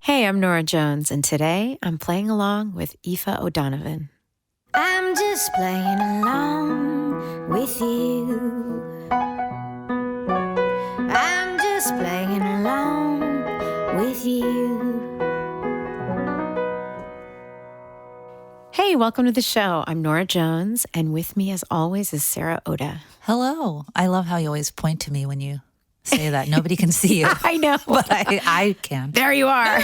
Hey, I'm Norah Jones, and today I'm playing along with Aoife O'Donovan. I'm just playing along with you. I'm just playing along with you. Hey, welcome to the show. I'm Norah Jones, and with me, as always, is Sarah Oda. Hello. I love how you always point to me when you say that. Nobody can see you. I know. But I can. There you are.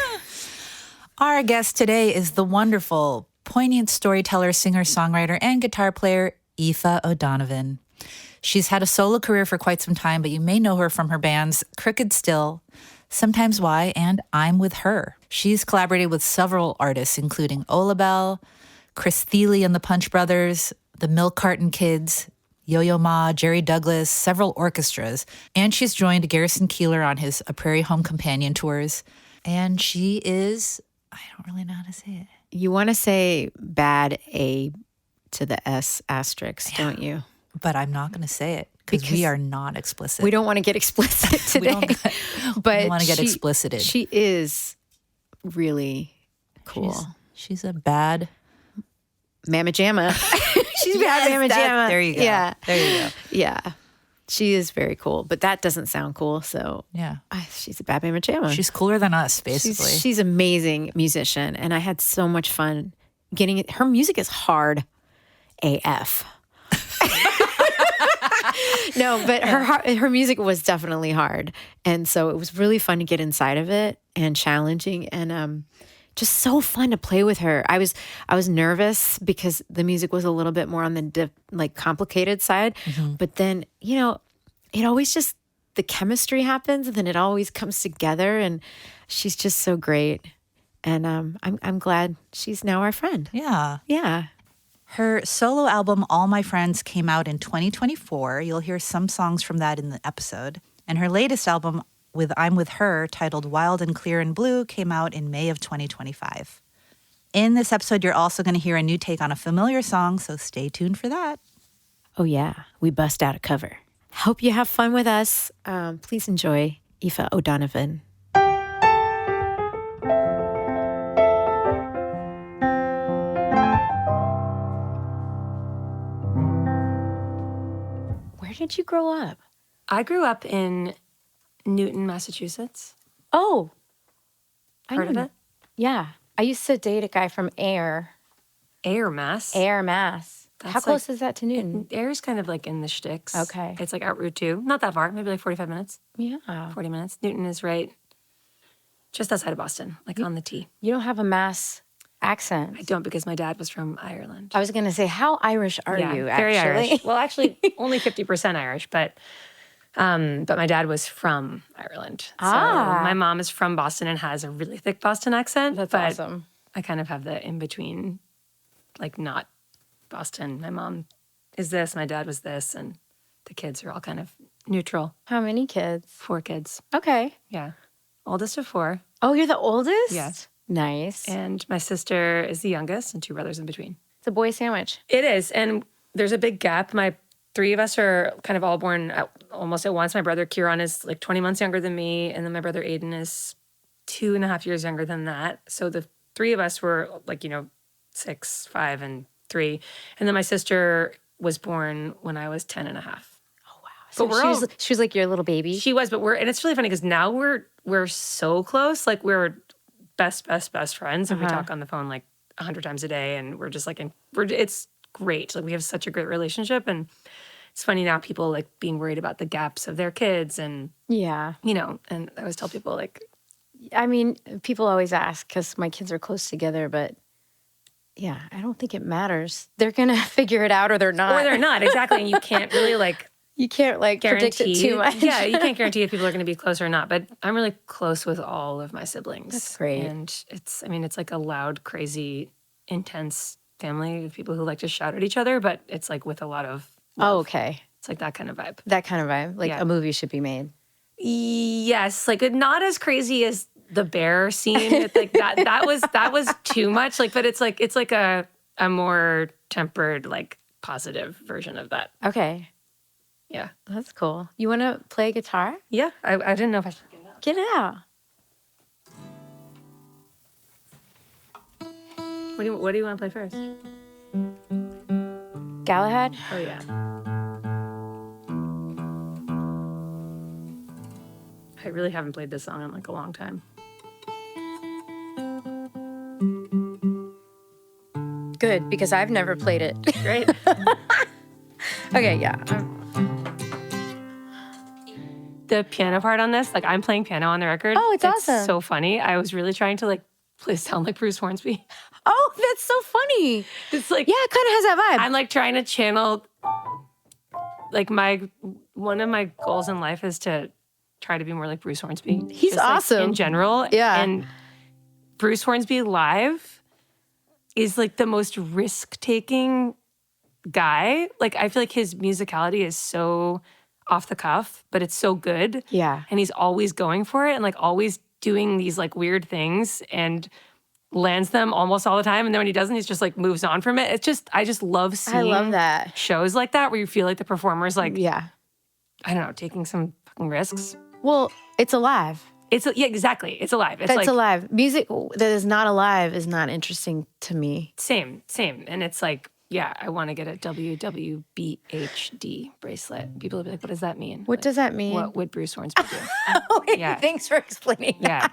Our guest today is the wonderful, poignant storyteller, singer, songwriter, and guitar player, Aoife O'Donovan. She's had a solo career for quite some time, but you may know her from her bands Crooked Still, Sometimes Why, and I'm With Her. She's collaborated with several artists, including Ola Bell, Chris Thiele and the Punch Brothers, the Milk Carton Kids, Yo-Yo Ma, Jerry Douglas, several orchestras, and she's joined Garrison Keillor on his A Prairie Home Companion tours. And she is, I don't really know how to say it. You want to say bad A to the S asterisk, don't you? But I'm not going to say it because we are not explicit. We don't want to get explicit today. We don't want to get explicited. She is really cool. She's a bad Mamma Jamma. She's bad Mamma Jamma. There you go. Yeah. There you go. Yeah. She is very cool, but that doesn't sound cool. So yeah, she's a bad Mamma Jamma. She's cooler than us, basically. She's an amazing musician, and I had so much fun getting it. Her music is hard AF. No, but her music was definitely hard, and so it was really fun to get inside of it and challenging, and just so fun to play with her. I was nervous because the music was a little bit more on the complicated side, but then it always just the chemistry happens, and then it always comes together, and she's just so great, and I'm glad she's now our friend. Yeah. Her solo album, All My Friends, came out in 2024. You'll hear some songs from that in the episode. And her latest album, with I'm With Her, titled Wild and Clear and Blue, came out in May of 2025. In this episode, you're also going to hear a new take on a familiar song, so stay tuned for that. Oh yeah, we bust out a cover. Hope you have fun with us. Please enjoy Aoife O'Donovan. Where did you grow up? I grew up in Newton, Massachusetts. Oh, Heard of it? Yeah. I used to date a guy from Air, Mass. Mass. That's How close is that to Newton? Air's kind of like in the sticks. Okay. It's like out Route 2. Not that far, maybe like 45 minutes, Yeah. 40 minutes. Newton is right just outside of Boston, like on the T. You don't have a Mass accent. I don't because my dad was from Ireland. I was going to say, how Irish are you, very actually? Irish. Well, actually, only 50% Irish, but my dad was from Ireland. So my mom is from Boston and has a really thick Boston accent. That's but awesome. I kind of have the in-between, like not Boston. My mom is this, my dad was this, and the kids are all kind of neutral. How many kids? 4 kids. Okay. Yeah. Oldest of 4. Oh, you're the oldest? Yes. Nice. And my sister is the youngest and 2 brothers in between. It's a boy sandwich. It is. And there's a big gap. My 3 of us are kind of all born almost at once. My brother Kieran is like 20 months younger than me. And then my brother Aiden is 2.5 years younger than that. So the 3 of us were like, 6, 5, and 3. And then my sister was born when I was 10 and a half. Oh, wow. So But she was like your little baby? She was, but and it's really funny because now we're so close. Like we're best friends. And we talk on the phone like 100 times a day. And we're just like, it's great. Like we have such a great relationship. And it's funny now people like being worried about the gaps of their kids. And, Yeah. and I always tell people like, I mean, people always ask because my kids are close together, but yeah, I don't think it matters. They're going to figure it out or they're not. or they're not, exactly. And you can't really like, You can't like predict it too much. Yeah, you can't guarantee if people are going to be close or not. But I'm really close with all of my siblings. That's great. And it's like a loud, crazy, intense family of people who like to shout at each other, but it's like with a lot of love. Oh, okay. It's like that kind of vibe. That kind of vibe. Like Yeah. a movie should be made. Yes, like not as crazy as the bear scene. It's like that was too much. Like, but it's like a more tempered, like positive version of that. Okay. Yeah. That's cool. You want to play guitar? Yeah. I didn't know if I should get it out. Get it out. What do you want to play first? Galahad? Oh yeah. I really haven't played this song in like a long time. Good, because I've never played it. Great. Okay, yeah. The piano part on this, like I'm playing piano on the record. Oh, it's awesome. So funny. I was really trying to like sound like Bruce Hornsby. Oh, that's so funny. It's like, Yeah, it kind of has that vibe. I'm like trying to channel, like one of my goals in life is to try to be more like Bruce Hornsby. He's Just, like, awesome. in general. Yeah. And Bruce Hornsby live is like the most risk-taking guy. Like I feel like his musicality is so off the cuff, but it's so good. Yeah. And he's always going for it and like always doing these like weird things and lands them almost all the time. And then when he doesn't, he's just like moves on from it. It's just, I just love seeing I love that. shows like that where you feel like the performer's like, Yeah. I don't know, taking some fucking risks. Well, it's alive. Yeah, exactly. It's alive. It's That's like alive. Music that is not alive is not interesting to me. same. And it's like, yeah, I want to get a WWBHD bracelet. People will be like, what does that mean? What does that mean? What would Bruce Hornsby do? Wait, Yeah. Thanks for explaining. Yeah.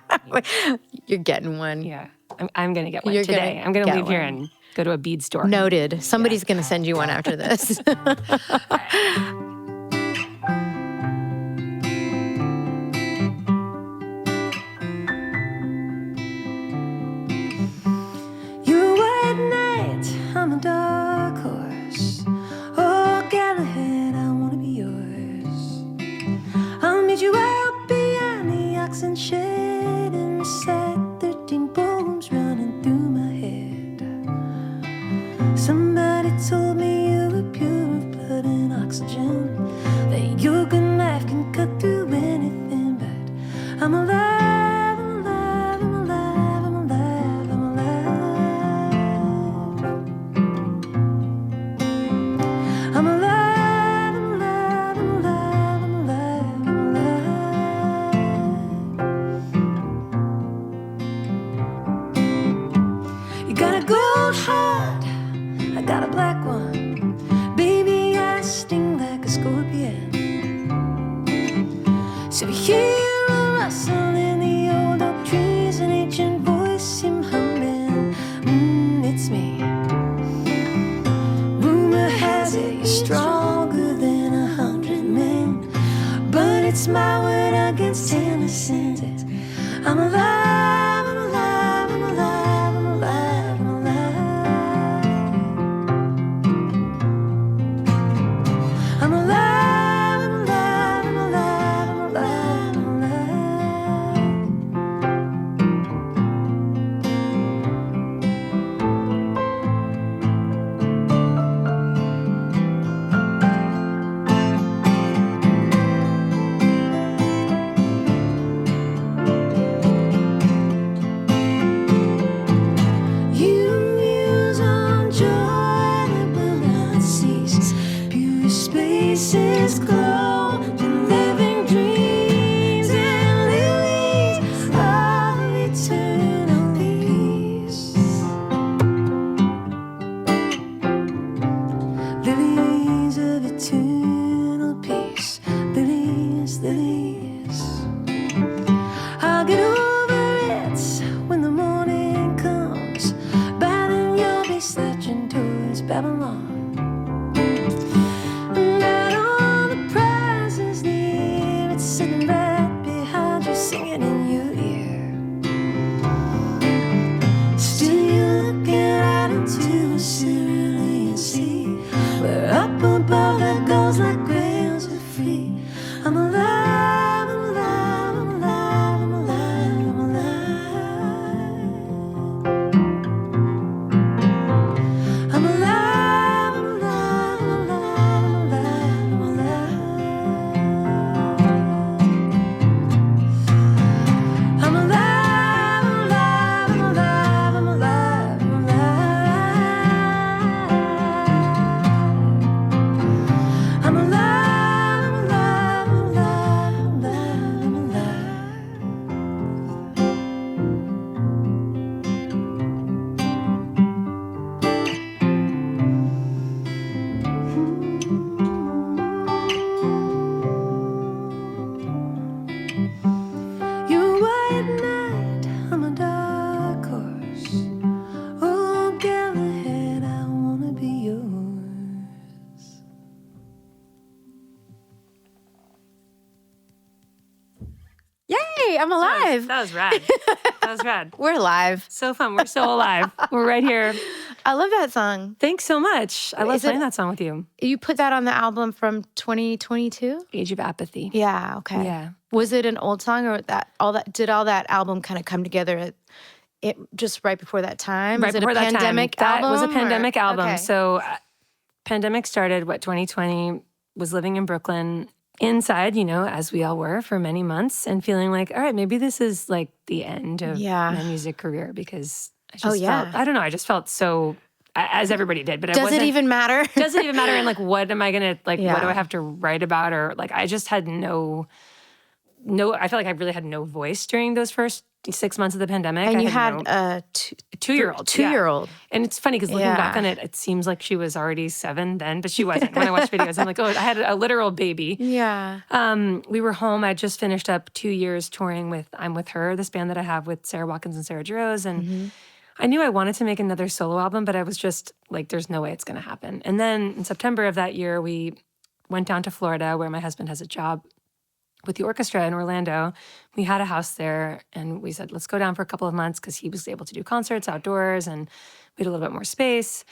You're getting one. Yeah. I'm going to get one You're today. gonna I'm going to get leave here one. and go to a bead store. Noted. Somebody's going to send you one after this. You're a white knight, I'm a dark horse. Oh, Galahad, I wanna be yours. I'll meet you out beyond the oxen shed and recite 13 poems running through my head. Somebody told me you were pure of blood and oxygen. Hey, I'm alive. That was rad. That was rad. We're alive. So fun. We're so alive. We're right here. I love that song. Thanks so much. I love playing that song with you. You put that on the album from 2022? Age of Apathy. Yeah, okay. Yeah. Was it an old song or did all that album kind of come together it just right before that time? Right was it before a that pandemic time. album? That was a pandemic album. Okay. So pandemic started, 2020, was living in Brooklyn inside, as we all were for many months and feeling like, all right, maybe this is like the end of my music career because I just felt, I don't know, I just felt so, as everybody did, but does it even matter? Does it even matter? And like, what am I going to, what do I have to write about? Or like, I just had no, I feel like I really had no voice during those first 6 months of the pandemic. And you had a two-year-old. Two-year-old. And it's funny because looking back on it, it seems like she was already 7 then, but she wasn't. When I watch videos, I'm like, oh, I had a literal baby. Yeah. We were home. I just finished up 2 years touring with I'm With Her, this band that I have with Sarah Watkins and Sarah Jarosz. And I knew I wanted to make another solo album, but I was just like, there's no way it's going to happen. And then in September of that year, we went down to Florida where my husband has a job with the Orchestra in Orlando. We had a house there and we said, let's go down for a couple of months because he was able to do concerts outdoors and we had a little bit more space.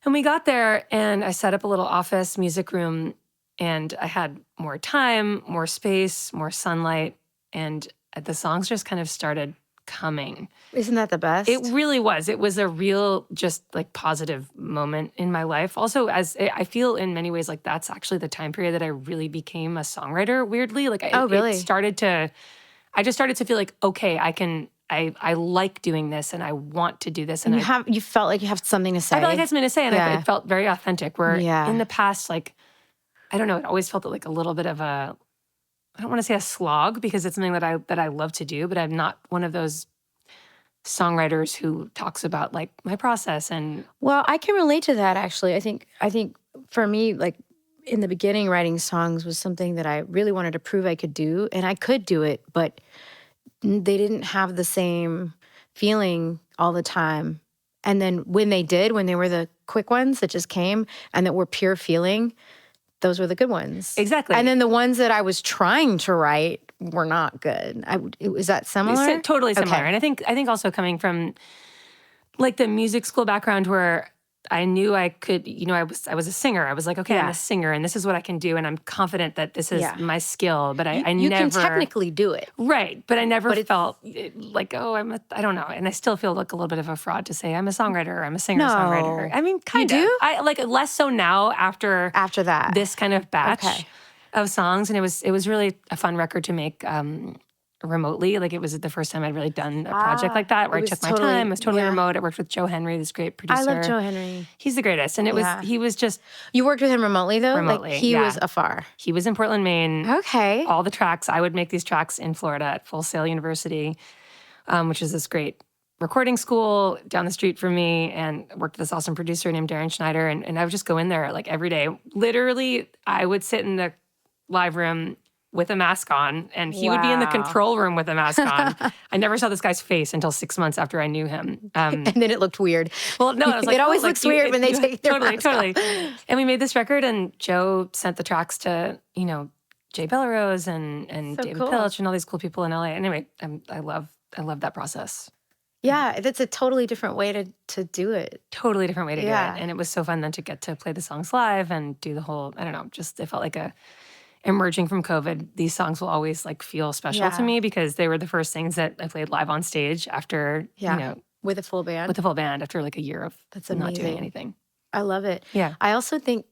And we got there and I set up a little office music room and I had more time, more space, more sunlight. And the songs just kind of started coming. Isn't that the best? It really was. It was a real, just like positive moment in my life. Also, as I feel in many ways like that's actually the time period that I really became a songwriter, weirdly. Like, really? I just started to feel like, okay, I like doing this and I want to do this. And you felt like you have something to say. I felt like I had something to say and it felt very authentic. Where in the past, like, I don't know, it always felt like a little bit of a, I don't want to say a slog because it's something that I love to do, but I'm not one of those songwriters who talks about like my process and. Well, I can relate to that actually. I think for me, like in the beginning, writing songs was something that I really wanted to prove I could do, and I could do it, but they didn't have the same feeling all the time. And then when they were the quick ones that just came and that were pure feeling, those were the good ones. Exactly. And then the ones that I was trying to write were not good. Is that similar? It's totally similar. Okay. And I think also coming from like the music school background where I knew I could, I was a singer. I was like, okay, I'm a singer and this is what I can do. And I'm confident that this is my skill, but I never. You can technically do it. Right. But I never felt like, oh, I don't know. And I still feel like a little bit of a fraud to say I'm a songwriter or I'm a singer-songwriter. I mean, kind of. I like less so now after that. This kind of batch of songs. And it was really a fun record to make remotely. Like it was the first time I'd really done a project like that where I took my time. It was totally remote. I worked with Joe Henry, this great producer. I love Joe Henry. He's the greatest. And he was just. You worked with him remotely though? Remotely, like he was afar. He was in Portland, Maine. Okay. All the tracks, I would make these tracks in Florida at Full Sail University, which is this great recording school down the street from me, and worked with this awesome producer named Darren Schneider. And I would just go in there like every day. Literally, I would sit in the live room with a mask on, and he would be in the control room with a mask on. I never saw this guy's face until 6 months after I knew him. And then it looked weird. Well, no, I was like, it always looks weird when they take their mask off. And we made this record, and Joe sent the tracks to, Jay Bellerose and David Pilch and all these cool people in LA. Anyway, I love that process. Yeah, that's a totally different way to do it. Totally different way to do it. And it was so fun then to get to play the songs live and do the whole, I don't know, just it felt like emerging from COVID, these songs will always like feel special to me because they were the first things that I played live on stage after, with a full band. With a full band after like a year of not doing anything. I love it. Yeah. I also think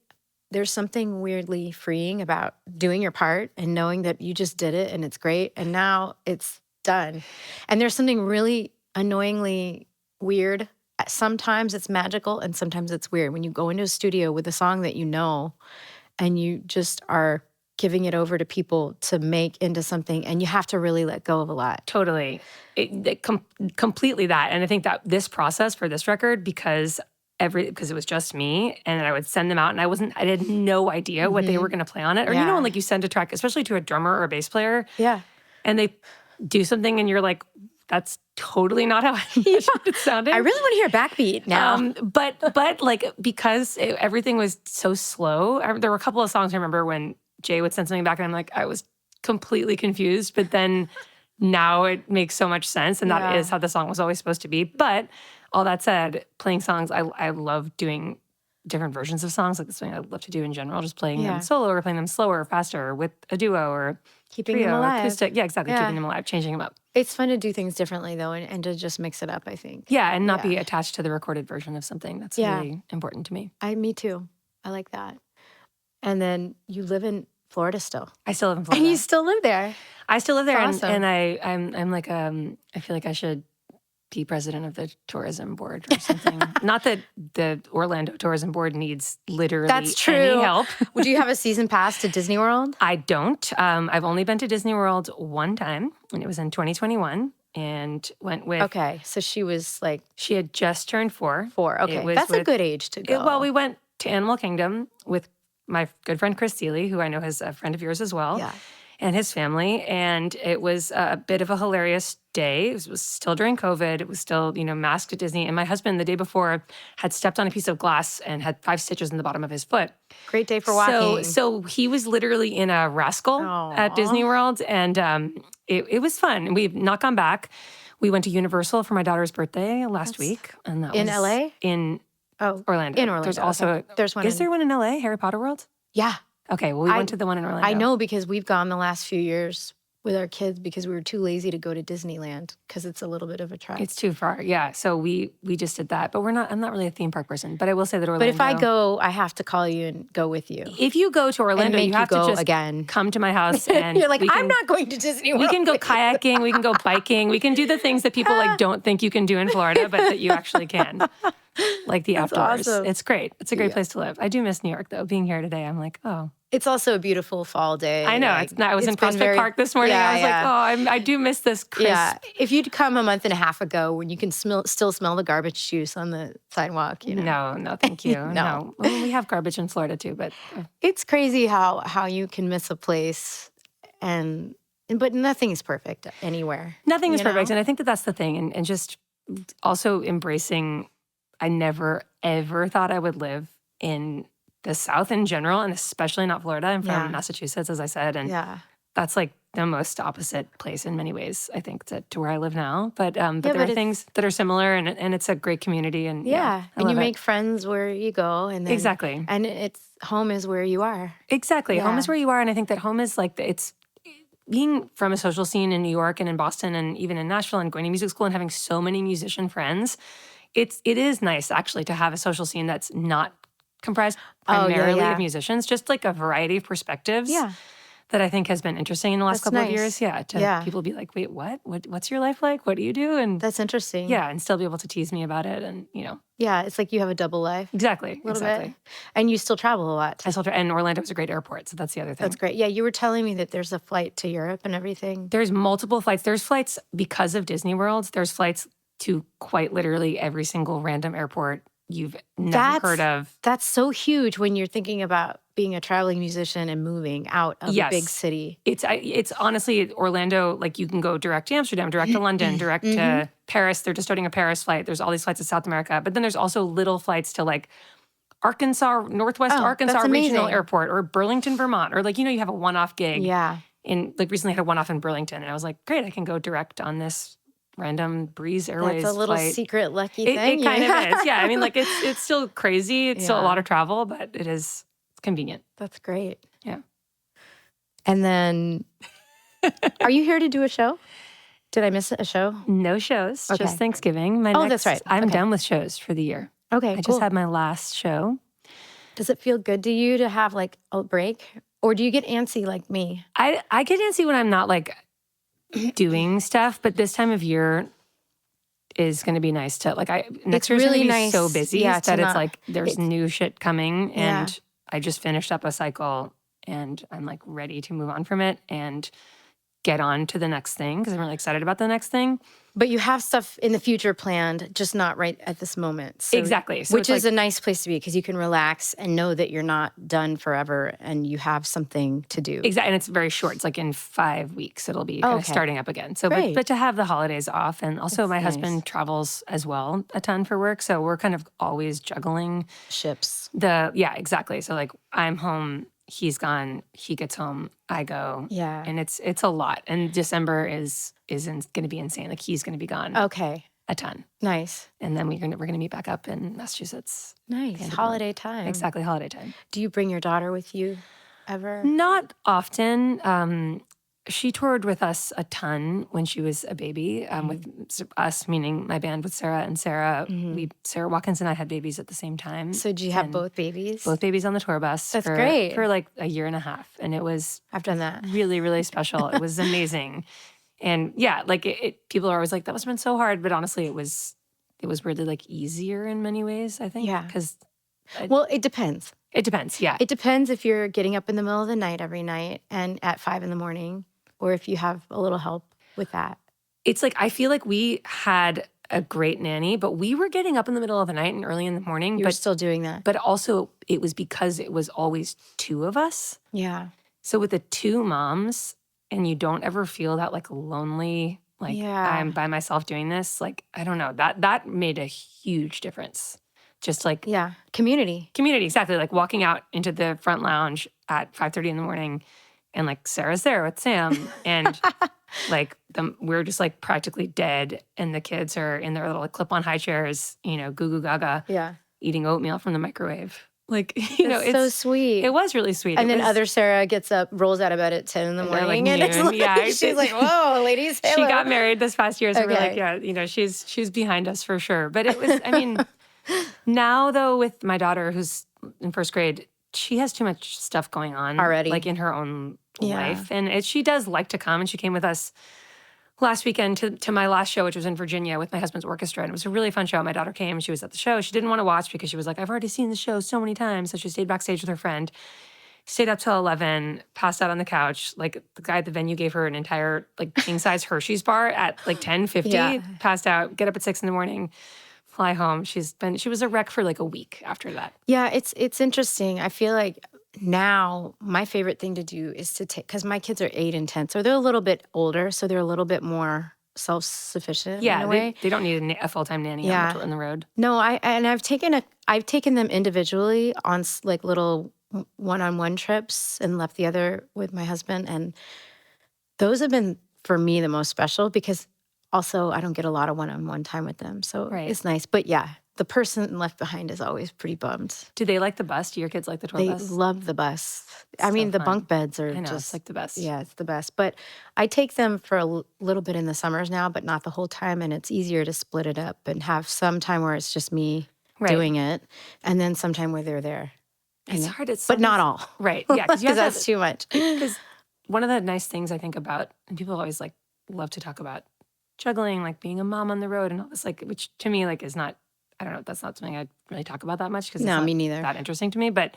there's something weirdly freeing about doing your part and knowing that you just did it and it's great and now it's done. And there's something really annoyingly weird. Sometimes it's magical and sometimes it's weird when you go into a studio with a song that you know and you just are giving it over to people to make into something, and you have to really let go of a lot. Totally. Completely that. And I think that this process for this record, because it was just me, and I would send them out, and I had no idea what they were going to play on it. Or when like you send a track, especially to a drummer or a bass player, and they do something, and you're like, that's totally not how it sounded. I really want to hear backbeat now. But like, because everything was so slow, there were a couple of songs I remember when Jay would send something back and I'm like, I was completely confused. But then now it makes so much sense. And that Yeah. is how the song was always supposed to be. But all that said, playing songs, I love doing different versions of songs. Like this thing I love to do in general, just playing Yeah. them solo or playing them slower or faster or with a duo or Keeping trio them or alive. acoustic. Yeah, exactly. Yeah. Keeping them alive, changing them up. It's fun to do things differently though, and to just mix it up, I think. Yeah, and not be Yeah. attached to the recorded version of something. That's Yeah. really important to me. Me too. I like that. And then you live in Florida still. I still live in Florida. And you still live there. I still live there, That's awesome. and I'm like I feel like I should be president of the tourism board or something. Not that the Orlando tourism board needs literally That's true. any help. Would you have a season pass to Disney World? I don't. I've only been to Disney World one time, and it was in 2021, and went with. Okay, so she was like She had just turned 4. 4. Okay, It was that's a with- good age to go. Well, we went to Animal Kingdom with my good friend Chris Seeley, who I know is a friend of yours as well. Yeah. And his family. And it was a bit of a hilarious day. It was still during COVID. It was still, masked at Disney. And my husband, the day before, had stepped on a piece of glass and had 5 stitches in the bottom of his foot. Great day for walking. So he was literally in a rascal at Aw. Disney World. And it was fun. We've not gone back. We went to Universal for my daughter's birthday last week. And that In was LA? In Oh, Orlando. in Orlando. There's also okay. There's one. Is there one in LA, Harry Potter World? Yeah, Okay, well, we went to the one in Orlando. I know because we've gone the last few years with our kids because we were too lazy to go to Disneyland because it's a little bit of a trek. It's too far. Yeah. So we just did that. But I'm not really a theme park person. But I will say that Orlando. But if I go, I have to call you and go with you. If you go to Orlando, make you you have to go just again. come to my house and You're like, we I'm can- not going to Disney World. We can go kayaking, we can go biking, we can do the things that people don't think you can do in Florida, but that you actually can. Like the outdoors. awesome. It's great. It's a great place to live. I do miss New York though. Being here today, I'm like, oh. It's also a beautiful fall day. I know. like, I was in it's been Prospect very- Park this morning. Yeah, I was like, oh, I do miss this crisp. Yeah, if you'd come a month and a half ago when you can still smell the garbage juice on the sidewalk, No, thank you. No. Well, we have garbage in Florida too, but It's crazy how you can miss a place but nothing is perfect anywhere. nothing is you know? perfect. And I think that that's the thing. And just also embracing, I never, ever thought I would live in the South in general, and especially not Florida. I'm from Yeah. Massachusetts, as I said. And Yeah. that's like the most opposite place in many ways, I think, to where I live now. But there but are it's- things that are similar, and it's a great community. And Yeah, I and you love it. make friends where you go, and then, Exactly. and it's home is where you are. Exactly. Home Yeah. is where you are. And I think that home is like, it's being from a social scene in New York and in Boston and even in Nashville and going to music school and having so many musician friends. It is nice actually to have a social scene that's not comprised Oh, yeah, primarily yeah. of musicians, just like a variety of perspectives. Yeah. That I think has been interesting in the last That's couple of nice. years. Yeah. To Yeah. people be like, wait, what's your life like? What do you do? And That's interesting. yeah, and still be able to tease me about it. And Yeah, it's like you have a double life. exactly. A little exactly. bit. And you still travel a lot. I still and Orlando was a great airport. So that's the other thing. That's great. Yeah, you were telling me that there's a flight to Europe and everything. There's multiple flights. There's flights because of Disney World. There's flights to quite literally every single random airport you've never heard of. That's so huge when you're thinking about being a traveling musician and moving out of Yes. a big city. It's honestly Orlando. Like you can go direct to Amsterdam, direct to London, direct to Paris. They're just starting a Paris flight. There's all these flights to South America, but then there's also little flights to like Arkansas, Northwest Arkansas that's Regional amazing. Airport, or Burlington, Vermont, or like you have a one-off gig. Yeah. In like recently I had a one-off in Burlington, and I was like, great, I can go direct on this random Breeze Airways That's a little flight. secret lucky It thing. kind of is. Yeah. I mean, like it's still crazy. It's still a Yeah. lot of travel, but it's convenient. That's great. Yeah. And then, are you here to do a show? Did I miss a show? No shows, Okay. just Thanksgiving. That's right. I'm Okay. done with shows for the year. Okay, I cool. just had my last show. Does it feel good to you to have like a break? Or do you get antsy like me? I get antsy when I'm not like doing stuff, but this time of year is going to be nice to like. Next year's really going to be nice, so busy yeah, to that it's not- like there's new shit coming, Yeah. and I just finished up a cycle, and I'm like ready to move on from it and get on to the next thing because I'm really excited about the next thing. But you have stuff in the future planned, just not right at this moment. So, Exactly. So which it's is a nice place to be because you can relax and know that you're not done forever and you have something to do. Exactly, and it's very short. It's like in 5 weeks it'll be kind of Okay. starting up again. So, Great. but to have the holidays off, and also That's my nice. husband travels as well a ton for work, so we're kind of always juggling Ships. exactly. So like I'm home he's gone, he gets home, I go. Yeah. And it's a lot. And December is going to be insane. Like he's going to be gone Okay. a ton. Nice. And then we're going to meet back up in Massachusetts. Nice. Holiday time. Exactly, holiday time. Do you bring your daughter with you ever? Not often. She toured with us a ton when she was a baby, with us, meaning my band with Sarah and Sarah. Sarah Watkins and I had babies at the same time. So do you have both babies? Both babies on the tour bus. That's great. For like a year and a half. And it was I've done that. really, really special. It was amazing. And yeah, like people are always like, that must have been so hard. But honestly, it was really like easier in many ways, I think. Yeah. Because Well, it depends. it depends. Yeah. It depends if you're getting up in the middle of the night every night and at 5 a.m, or if you have a little help with that. It's like, I feel like we had a great nanny, but we were getting up in the middle of the night and early in the morning. You're still doing that. But also it was because it was always two of us. Yeah. So with the two moms, and you don't ever feel that like lonely, like I'm by myself doing this. Like, I don't know, that made a huge difference. Just like Community. Exactly. Like walking out into the front lounge at 5:30 in the morning, and like Sarah's there with Sam, and like we're just like practically dead, and the kids are in their little like, clip-on high chairs, goo goo gaga, eating oatmeal from the microwave. Like, it's so sweet. It was really sweet. And then other Sarah gets up, rolls out of bed at 10 in the morning, like and it's noon. like, she's like, "Whoa, ladies!" She hello." got married this past year, so we're like, she's behind us for sure. But it was, I mean, now though, with my daughter who's in first grade, she has too much stuff going on already, like in her own life, and she does like to come, and she came with us last weekend to my last show, which was in Virginia with my husband's orchestra. And it was a really fun show. My daughter came, she was at the show. She didn't want to watch because she was like, I've already seen the show so many times. So she stayed backstage with her friend, stayed up till 11, passed out on the couch. Like the guy at the venue gave her an entire like king size Hershey's bar at like 10:50, passed out, get up at 6 in the morning, fly home. She was a wreck for like a week after that. Yeah, it's interesting. I feel like now my favorite thing to do is to take, because my kids are 8 and 10, so they're a little bit older, so they're a little bit more self-sufficient. Yeah, in a way. They don't need a full-time nanny on the road. No, I've taken them individually on like little one-on-one trips and left the other with my husband, and those have been for me the most special because also I don't get a lot of one-on-one time with them, so it's nice. But yeah, the person left behind is always pretty bummed. Do they like the bus? Do your kids like the tour bus? They love the bus. I mean, the bunk beds are just it's like the best. Yeah, it's the best. But I take them for a little bit in the summers now, but not the whole time. And it's easier to split it up and have some time where it's just me doing it, and then some time where they're there. It's hard. But not all. Right. Yeah. Because that's too much. Because one of the nice things I think about, and people always like love to talk about juggling, like being a mom on the road and all this, like, which to me like is not, I don't know, that's not something I really talk about that much because it's not me neither. That interesting to me. But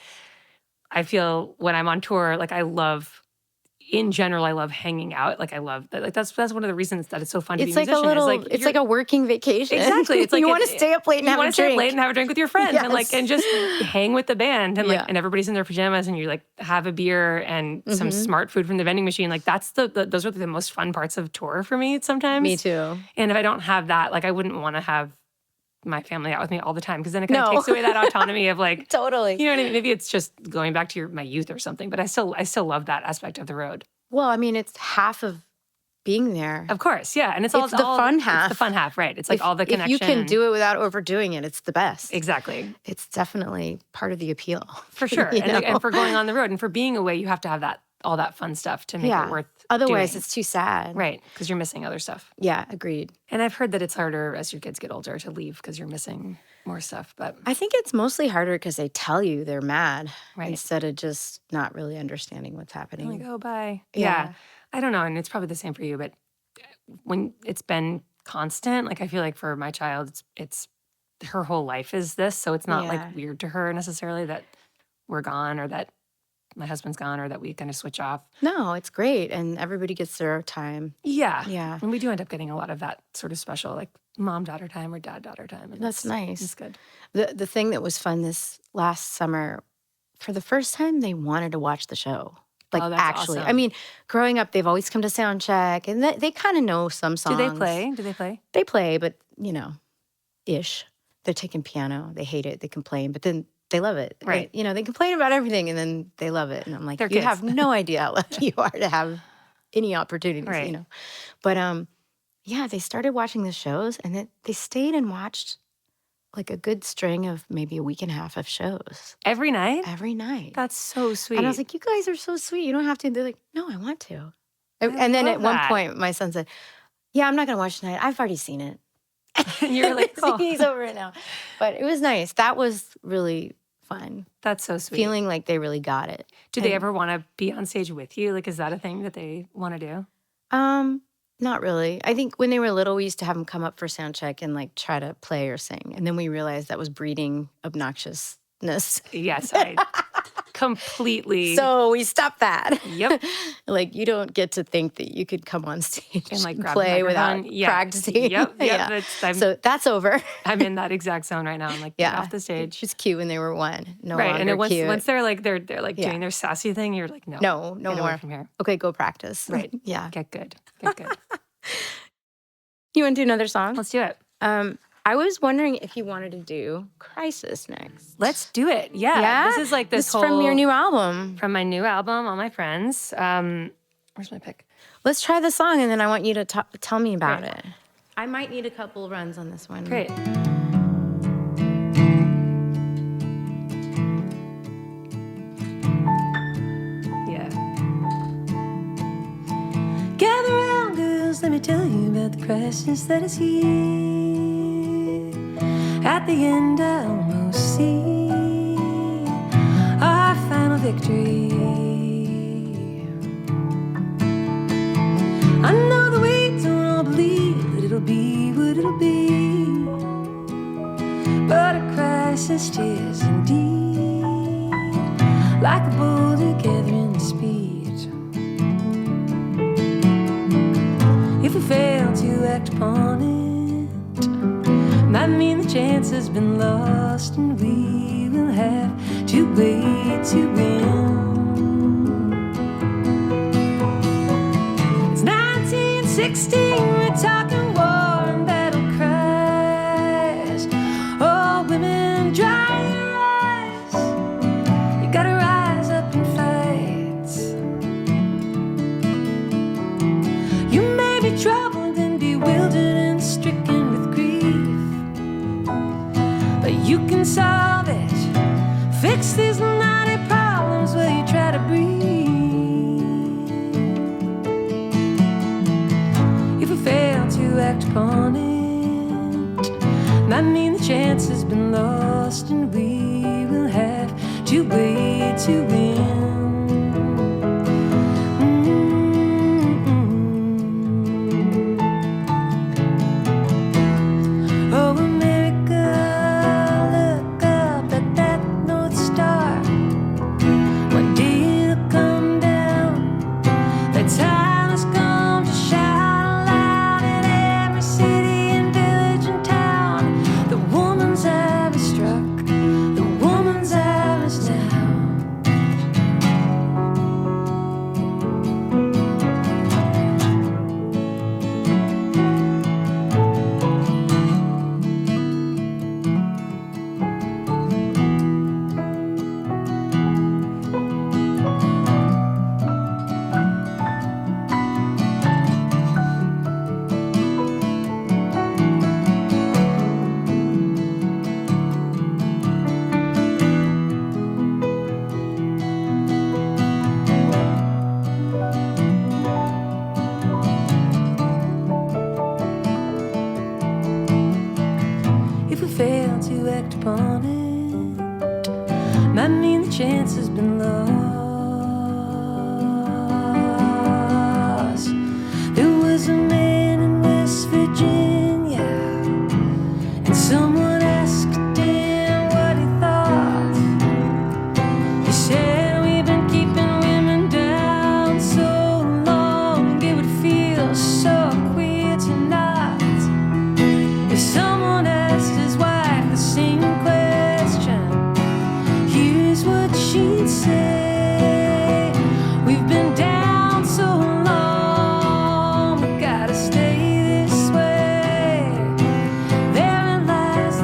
I feel when I'm on tour, like I love hanging out. Like I love that. Like that's one of the reasons that it's so fun to be a musician. It's like a working vacation. Exactly. It's like you want to stay up late and have a drink. You want to stay up late and have a drink with your friends and just hang with the band and and everybody's in their pajamas and you like have a beer and some smart food from the vending machine. Like that's those are the most fun parts of tour for me sometimes. Me too. And if I don't have that, like I wouldn't want to have my family out with me all the time because then it kind of takes away that autonomy of like totally. You know what I mean? Maybe it's just going back to my youth or something, but I still love that aspect of the road. Well, I mean, it's half of being there. Of course, yeah, and it's the fun half. It's the fun half, right? It's like all the connection. If you can do it without overdoing it, it's the best. Exactly. It's definitely part of the appeal. For sure, and for going on the road and for being away, you have to have all that fun stuff to make it worth. Otherwise, doing. it's too sad. Right, because you're missing other stuff. Yeah, agreed. And I've heard that it's harder as your kids get older to leave because you're missing more stuff. But I think it's mostly harder because they tell you they're mad instead of just not really understanding what's happening. Like, oh, bye. Yeah. I don't know, and it's probably the same for you, but when it's been constant, like I feel like for my child, it's her whole life is this, so it's not like weird to her necessarily that we're gone or that my husband's gone or that we kind of switch off. No, it's great, and everybody gets their time. Yeah. And we do end up getting a lot of that sort of special, like mom-daughter time or dad-daughter time. And that's nice. It's good. The thing that was fun this last summer, for the first time, they wanted to watch the show. Like, actually. Awesome. I mean, growing up, they've always come to sound check, and they kind of know some songs. Do they play? They play, but, ish. They're taking piano. They hate it. They complain. But then they love it. Right. You know, they complain about everything and then they love it. And I'm like, They're you kids. have no idea how lucky you are to have any opportunities, Right. you know. But yeah, they started watching the shows and then they stayed and watched like a good string of maybe a week and a half of shows Every night? every night. That's so sweet. And I was like, you guys are so sweet. You don't have to. And they're like, no, I want to. And then at love one that. point, my son said, yeah, I'm not going to watch tonight. I've already seen it. You're like, oh, He's over it now. But it was nice. That was really fun. that's so sweet. Feeling like they really got it. Do they ever want to be on stage with you? Like, is that a thing that they want to do? Not really. I think when they were little, we used to have them come up for sound check and like try to play or sing. And then we realized that was breeding obnoxiousness. Yes, I completely. So we stopped that. Yep. Like you don't get to think that you could come on stage And like grab play the without microphone. Yeah. practicing. Yep. Yeah. I'm, So that's over. I'm in that exact zone right now. I'm like, get off the stage. It was cute when they were one. No Right. longer And then cute. once they're like they're like Yeah. doing their sassy thing, you're like, no. no get away more. from here. Okay, go practice. Right. Yeah. Get good. Get good. You want to do another song? Let's do it. I was wondering if you wanted to do Crisis next. Let's do it. Yeah. Yeah? This is like this It's whole from your new album. from my new album, All My Friends. Where's my pick? Let's try the song, and then I want you to tell me about Great. it. I might need a couple runs on this one. Great. Yeah. Gather round, girls, let me tell you about the crisis that is here. At the end, I almost see our final victory. I know that we don't all believe that it'll be what it'll be, but a crisis is indeed like a boulder gathering speed. If we fail to act upon it, might mean the chance has been lost and we will have to wait to win. It's 1916, we're talking war and battle cries. Oh, women, dry your eyes. You gotta rise up and fight. You may be troubled and bewildered and stricken with grief, but you can solve it. Fix these knotty problems while you try to breathe. If we fail to act upon it, might mean the chance has been lost and we will have to wait to win. Oh, America, look up at that North Star. One day it'll come down. The time has come to shout aloud in every city and village and town. The woman's hour is struck. The woman's hour is now. If we fail to act upon it, might mean the chance has been lost. There was a man in West Virginia, and someone asked him what he thought. He said, we've been keeping women down so long, it would feel so queer tonight if someone asked his wife the same question. Here's what she'd say: we've been down so long, we gotta stay this way. Therein lies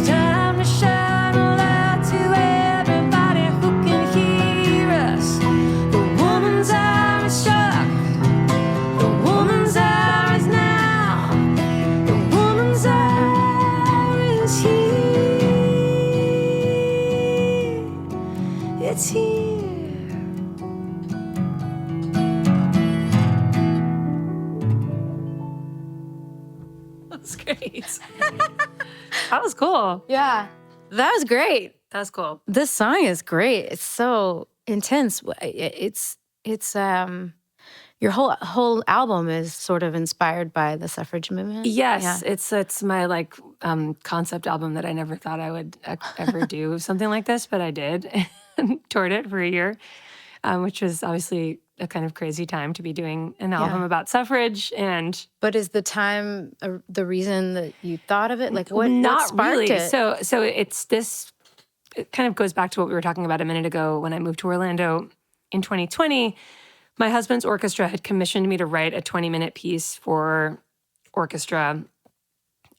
Time to shout aloud to everybody who can hear us. The woman's hour is struck. The woman's hour is now. The woman's hour is here. It's here. That's great. That was cool. Yeah. That was great. That was cool. This song is great. It's so intense. It's your whole album is sort of inspired by the suffrage movement. Yes, Yeah. it's my like concept album that I never thought I would ever do something like this, but I did and toured it for a year, which was obviously a kind of crazy time to be doing an album about suffrage. And But is the time the reason that you thought of it? Like what not sparked really. it? So it's this. It kind of goes back to what we were talking about a minute ago when I moved to Orlando in 2020. My husband's orchestra had commissioned me to write a 20-minute piece for orchestra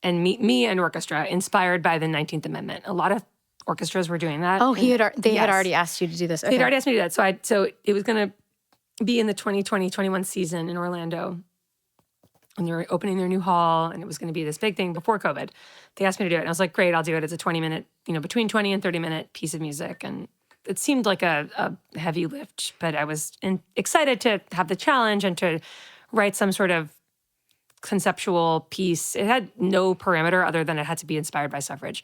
and me and orchestra, inspired by the 19th Amendment. A lot of orchestras were doing that. Oh, they had Yes. already asked you to do this. Okay. They'd already asked me to do that. So it was going to be in the 2020-21 season in Orlando. And they were opening their new hall, and it was going to be this big thing before COVID. They asked me to do it, and I was like, great, I'll do it. It's a 20-minute, between 20 and 30-minute piece of music. And it seemed like a heavy lift, but I was excited to have the challenge and to write some sort of conceptual piece. It had no parameter other than it had to be inspired by suffrage.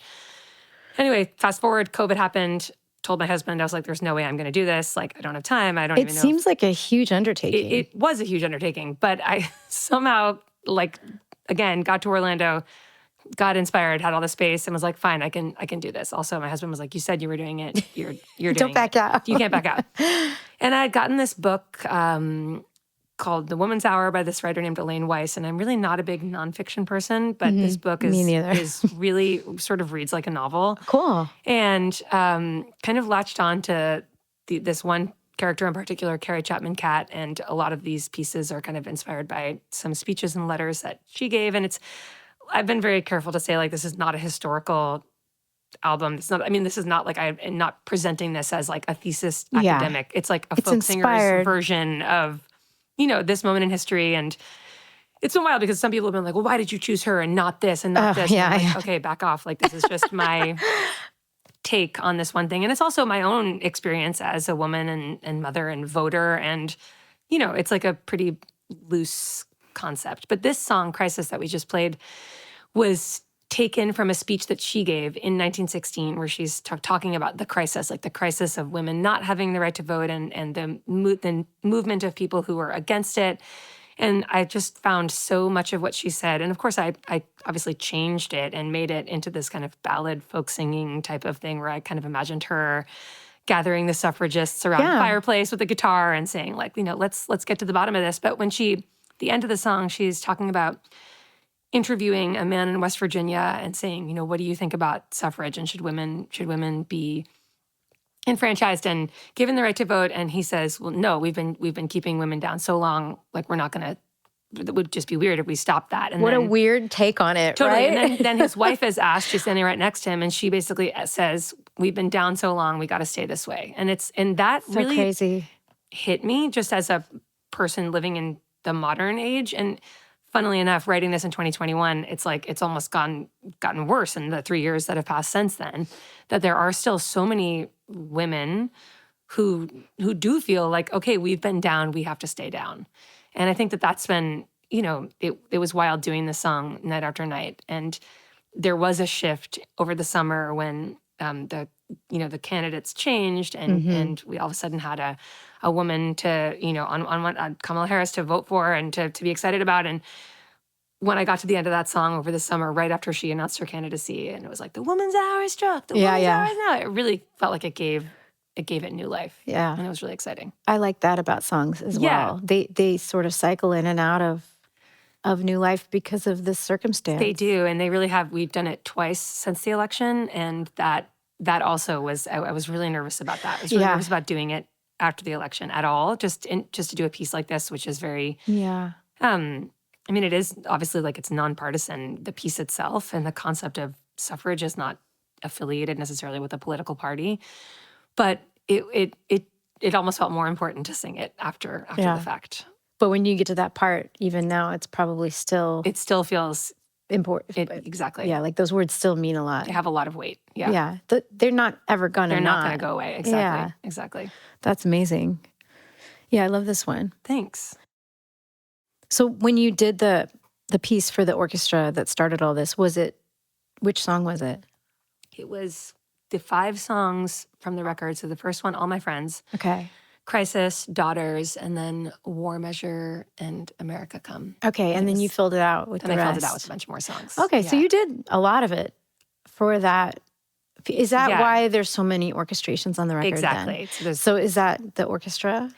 Anyway, fast forward, COVID happened. Told my husband, I was like, there's no way I'm going to do this. Like, I don't have time. I don't even know. It seems like a huge undertaking. It was a huge undertaking, but I somehow, again, got to Orlando, got inspired, had all the space, and was like, fine, I can do this. Also, my husband was like, you said you were doing it. You're doing Don't back out. You can't back out. And I had gotten this book called The Woman's Hour by this writer named Elaine Weiss, and I'm really not a big nonfiction person, but this book is really sort of reads like a novel. Cool. And kind of latched on to this one character in particular, Carrie Chapman Catt, and a lot of these pieces are kind of inspired by some speeches and letters that she gave. And I've been very careful to say, like, this is not a historical album. It's not, this is not like I'm not presenting this as like a thesis academic. It's like a folk singer's version of, this moment in history. And it's been wild because some people have been like, well, why did you choose her and not this and not this? Yeah, and I'm like, okay, back off. Like, this is just my take on this one thing. And it's also my own experience as a woman and mother and voter. And, it's like a pretty loose concept. But this song, Crisis, that we just played was taken from a speech that she gave in 1916 where she's talking about the crisis, like the crisis of women not having the right to vote and the movement of people who were against it. And I just found so much of what she said. And of course, I obviously changed it and made it into this kind of ballad folk singing type of thing where I kind of imagined her gathering the suffragists around the fireplace with a guitar and saying, like, let's get to the bottom of this. But when the end of the song, she's talking about interviewing a man in West Virginia and saying, what do you think about suffrage and should women be enfranchised and given the right to vote? And he says, well, no, we've been keeping women down so long, like we're not going to. It would just be weird if we stopped that. And what a weird take on it, totally. right? And then his wife is asked, she's standing right next to him, and she basically says, "We've been down so long, we got to stay this way." And that so really crazy. Hit me just as a person living in the modern age. And funnily enough, writing this in 2021, it's like it's almost gotten worse in the 3 years that have passed since then, that there are still so many women who do feel like, okay, we've been down, we have to stay down. And I think that's been, it was wild doing this song night after night. And there was a shift over the summer when the candidates changed and we all of a sudden had a woman to, on Kamala Harris to vote for and to be excited about. And when I got to the end of that song over the summer, right after she announced her candidacy, and it was like, the woman's hour is struck, the woman's hour is now. It really felt like it gave it new life. Yeah. And it was really exciting. I like that about songs as well. They sort of cycle in and out of new life because of this circumstance. They do. And they really have. We've done it twice since the election. And that also was, I was really nervous about that. I was really nervous about doing it after the election at all, just to do a piece like this, which is very, it is obviously like it's nonpartisan, the piece itself, and the concept of suffrage is not affiliated necessarily with a political party, but it almost felt more important to sing it after Yeah. the fact. But when you get to that part, even now, it's probably still It still feels important. exactly. Yeah, like those words still mean a lot. They have a lot of weight. Yeah. Yeah. They're not ever gonna They're not going to go away. Exactly. Yeah. Exactly. That's amazing. Yeah, I love this one. Thanks. So when you did the piece for the orchestra that started all this, which song was it? It was the 5 songs from the record. So the first one, All My Friends, Okay. Crisis, Daughters, and then War Measure and America Come. Okay, and then you filled it out with the rest. And I filled it out with a bunch more songs. Okay, so Yeah. you did a lot of it for that. Is that Yeah. why there's so many orchestrations on the record? Exactly. Then? So is that the orchestra?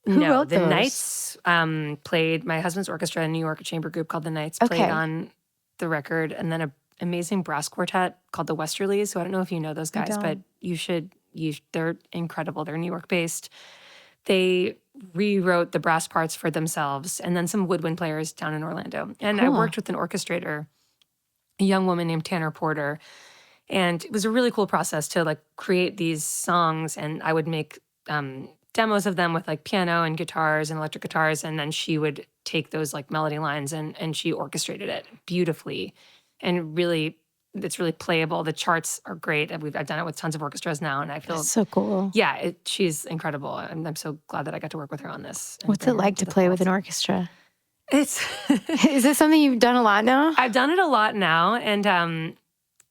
Who No, wrote the those? Knights played, my husband's orchestra, a New York chamber group called the Knights, Okay. played on the record, and then an amazing brass quartet called the Westerlies. So I don't know if you know those guys, don't. but they're incredible. They're New York based. They rewrote the brass parts for themselves, and then some woodwind players down in Orlando. And I Cool. worked with an orchestrator, a young woman named Tanner Porter, and it was a really cool process to like create these songs. And I would make demos of them with like piano and guitars and electric guitars, and then she would take those like melody lines and she orchestrated it beautifully, and really. It's really playable. The charts are great. I've done it with tons of orchestras now, and I feel That's so cool. yeah, she's incredible. I'm so glad that I got to work with her on this. and What's bring it her like to the play with fold. an orchestra? It's Is this something you've done a lot now? I've done it a lot now, and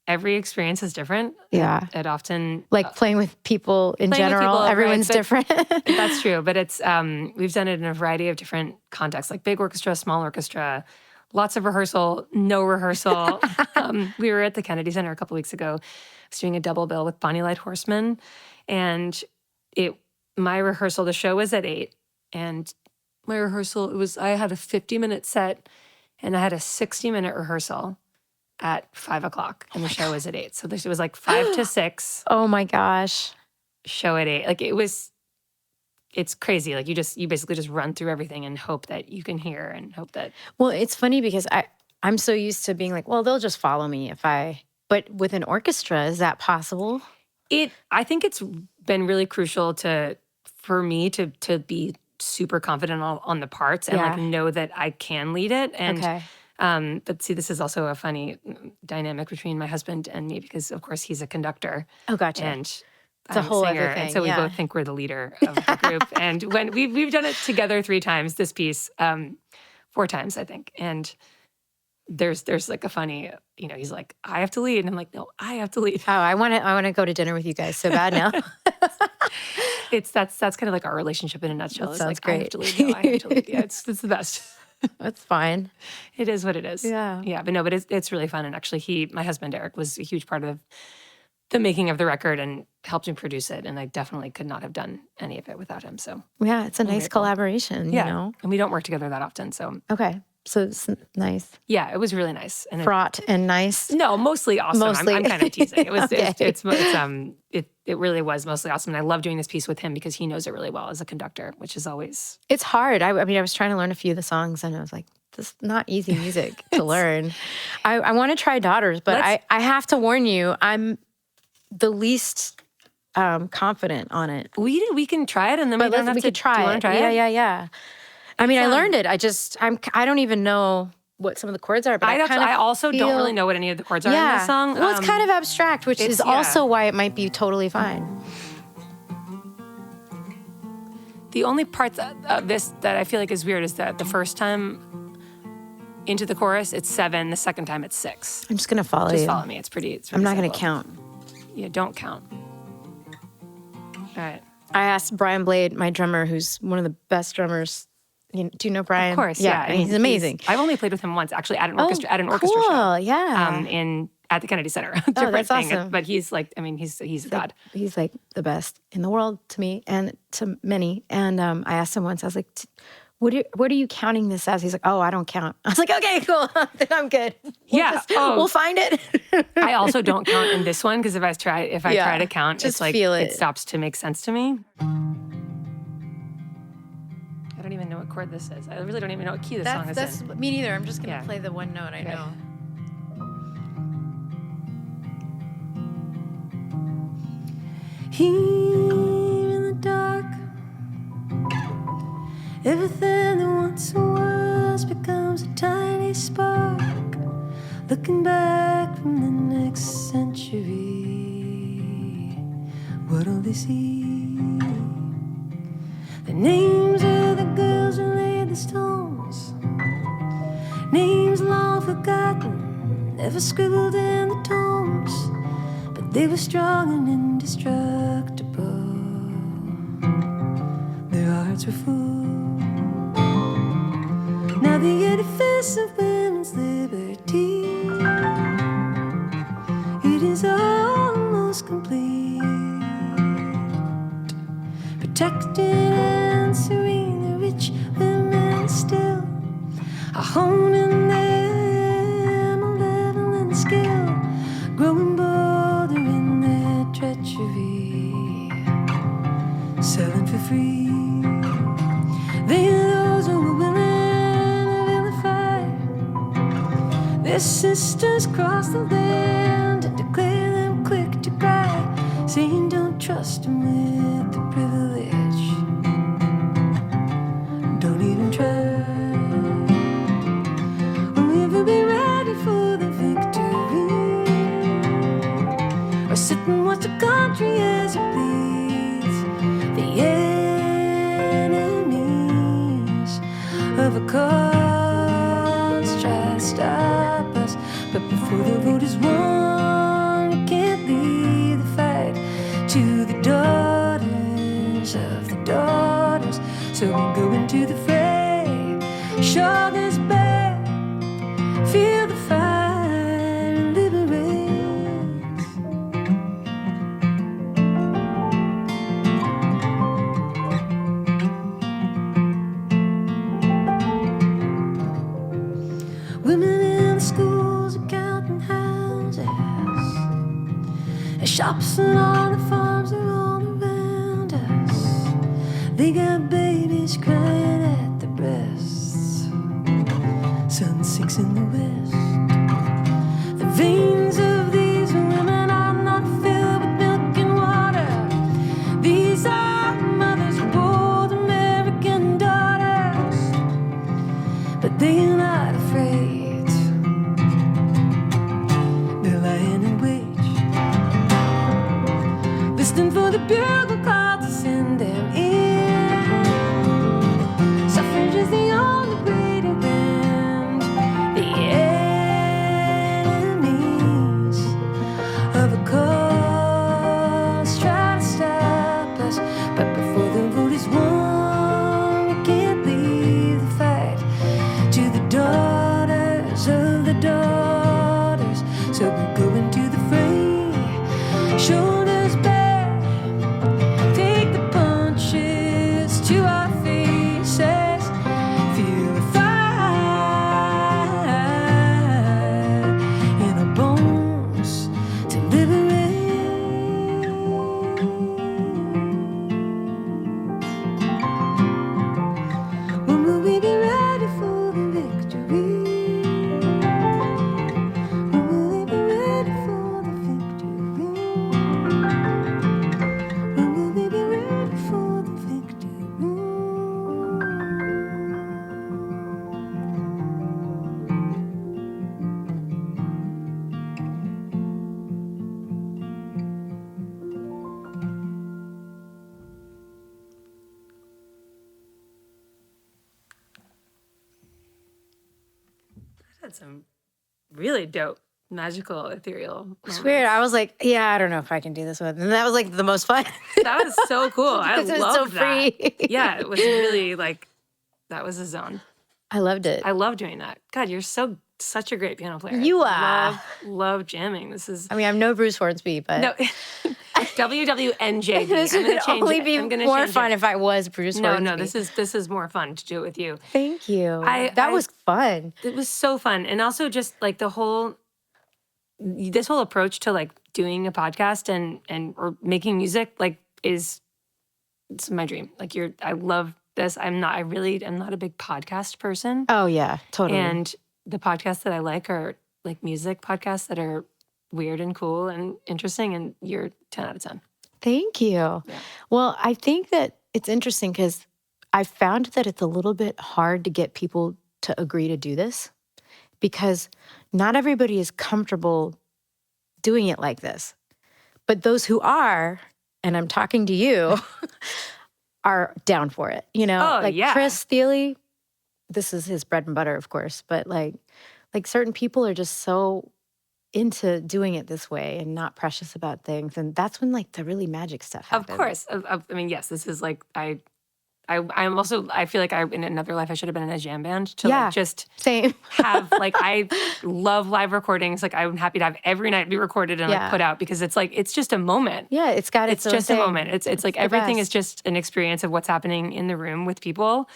every experience is different. Yeah. It often Like playing with people in playing with general, people, right, everyone's but- different. that's true, but it's we've done it in a variety of different contexts, like big orchestra, small orchestra. Lots of rehearsal, no rehearsal. We were at the Kennedy Center a couple weeks ago. I was doing a double bill with Bonnie Light Horseman, and my rehearsal, the show was at 8, and my rehearsal I had a 50-minute set, and I had a 60-minute rehearsal at 5 o'clock, and the show was at 8. So it was like 5 to 6, Oh my gosh. show at 8. Like it's crazy. Like you basically just run through everything and hope that you can hear and hope that. Well, it's funny because I'm so used to being like, well, they'll just follow me but with an orchestra, is that possible? I think it's been really crucial for me to be super confident on the parts and like Yeah. know that I can lead it. And Okay. but see, this is also a funny dynamic between my husband and me because of course he's a conductor Oh, gotcha. and a I'm whole other singer, thing, and so we yeah. both think we're the leader of the group. And when we've done it together 3 times, this piece, 4 times I think, and there's like a funny, he's like, I have to lead, and I'm like, no, I have to lead. Oh, I want to go to dinner with you guys so bad now. That's kind of like our relationship in a nutshell. That It's sounds like, I have great. to lead. No, I have to lead. Yeah, it's the best. That's fine. It is what it is. Yeah. Yeah, but it's really fun. And actually, my husband Eric was a huge part of the making of the record and helped me produce it. And I definitely could not have done any of it without him. So Yeah, it's a nice grateful. collaboration, yeah, you know? and we don't work together that often. So Okay. So it's nice. yeah, it was really nice. And Fraught and nice. no, mostly awesome. Mostly. I'm kind of teasing. It was Okay. it really was mostly awesome. And I love doing this piece with him because he knows it really well as a conductor, which is always It's hard. I mean, I was trying to learn a few of the songs and I was like, this is not easy music to learn. I want to try Daughters, but I have to warn you, I'm the least confident on it. we can try it and then we don't have we to could try do you it. wanna try it? Yeah. I mean, I learned it. I don't even know what some of the chords are, but I also don't really know what any of the chords are in this song. Well, it's kind of abstract, which is also why it might be totally fine. The only part of this that I feel like is weird is that the first time into the chorus, it's 7. The second time, it's 6. I'm just gonna follow Just you. follow me. It's pretty I'm not gonna simple. count. Yeah, don't count. All right. I asked Brian Blade, my drummer, who's one of the best drummers. Do you know Brian? Of course, Yeah, yeah. he's amazing. I've only played with him once, actually, at an orchestra cool. show. Yeah. At the Kennedy Center. Different that's thing. awesome. But he's like, I mean, he's a god. He's like the best in the world to me and to many. And I asked him once, I was like, what are you counting this as? He's like, oh, I don't count. I was like, okay, cool. Then I'm good. We'll find it. I also don't count in this one because if I try to count, just it's like feel it. it stops to make sense to me. I don't even know what chord this is. I really don't even know what key this song is in. me neither. I'm just gonna Yeah. play the one note I know. Here in the dark, everything that once was becomes a tiny spark. Looking back from the next century, what'll they see? The names of the girls who laid the stones, names long forgotten, never scribbled in the tomes, but they were strong and indestructible. Their hearts were full. Now the edifice of women's liberty, it is almost complete, protected and serene. The rich women still are honing their malevolent skill, growing bolder in their treachery, selling for free. They are those who were willing to vilify their sisters across the land and declare them quick to cry, saying don't trust them with the privilege, don't even try. Only ever be ready for the victory, or sit and watch the country as it bleeds. The enemies of a cause try to stop us, but before the vote is won, we can't leave the fight to the daughters of the daughters. So we go into the fray, shoulders back, feel the fire and liberate. Women in the schools are counting houses, and shops and all the farms are all around us. They got babies crying at the breasts. Sun sinks in the west. The veins of these women are not filled with milk and water. These are mothers of bold American daughters, but they are not afraid. They're lying in wait, listening for the bugle call to send them in. Suffrage is the only way to end the enemies of a cause try to stop us, but before the vote is won, we can't leave the fight to the daughters of the daughters. So we go into the fray, shoulders back, take the punches to our faces, feel the fire in our bones to liberate. When will we be ready for the victory? When will we be ready for the victory? When will we be ready for the victory? That's some really dope, magical, ethereal. It's weird. I was like, yeah, I don't know if I can do this one. And that was like the most fun. That was so cool. I Because it was love so free. that. Yeah, it was really like that was a zone. I loved it. I love doing that. God, you're such a great piano player. You are. Love jamming. This is I mean, I'm no Bruce Hornsby, but no WWNJB. this I'm would gonna change only it. be I'm gonna more change fun it. if I was Bruce No, Hornsby. this is more fun to do it with you. Thank you. I- That was fun. It was so fun, and also just like this whole approach to like doing a podcast and or making music like it's my dream. Like I love this. I really am not a big podcast person. Oh yeah, totally. And the podcasts that I like are like music podcasts that are weird and cool and interesting, and you're 10 out of 10. Thank you. Well, I think that it's interesting because I found that it's a little bit hard to get people to agree to do this because not everybody is comfortable doing it like this. But those who are, and I'm talking to you, are down for it. You know, Oh, like yeah. Chris Thiele, this is his bread and butter, of course, but like certain people are just so into doing it this way and not precious about things. And that's when like the really magic stuff Of happens. course. I mean, yes, this is like, I'm also, I feel like in another life, I should have been in a jam band to Yeah. like just Same. have, like, I love live recordings. Like, I'm happy to have every night be recorded and Yeah. like put out because it's like, it's just a moment. Yeah, it's got its It's own just a thing. moment. It's like the everything is best. just an experience of what's happening in the room with people.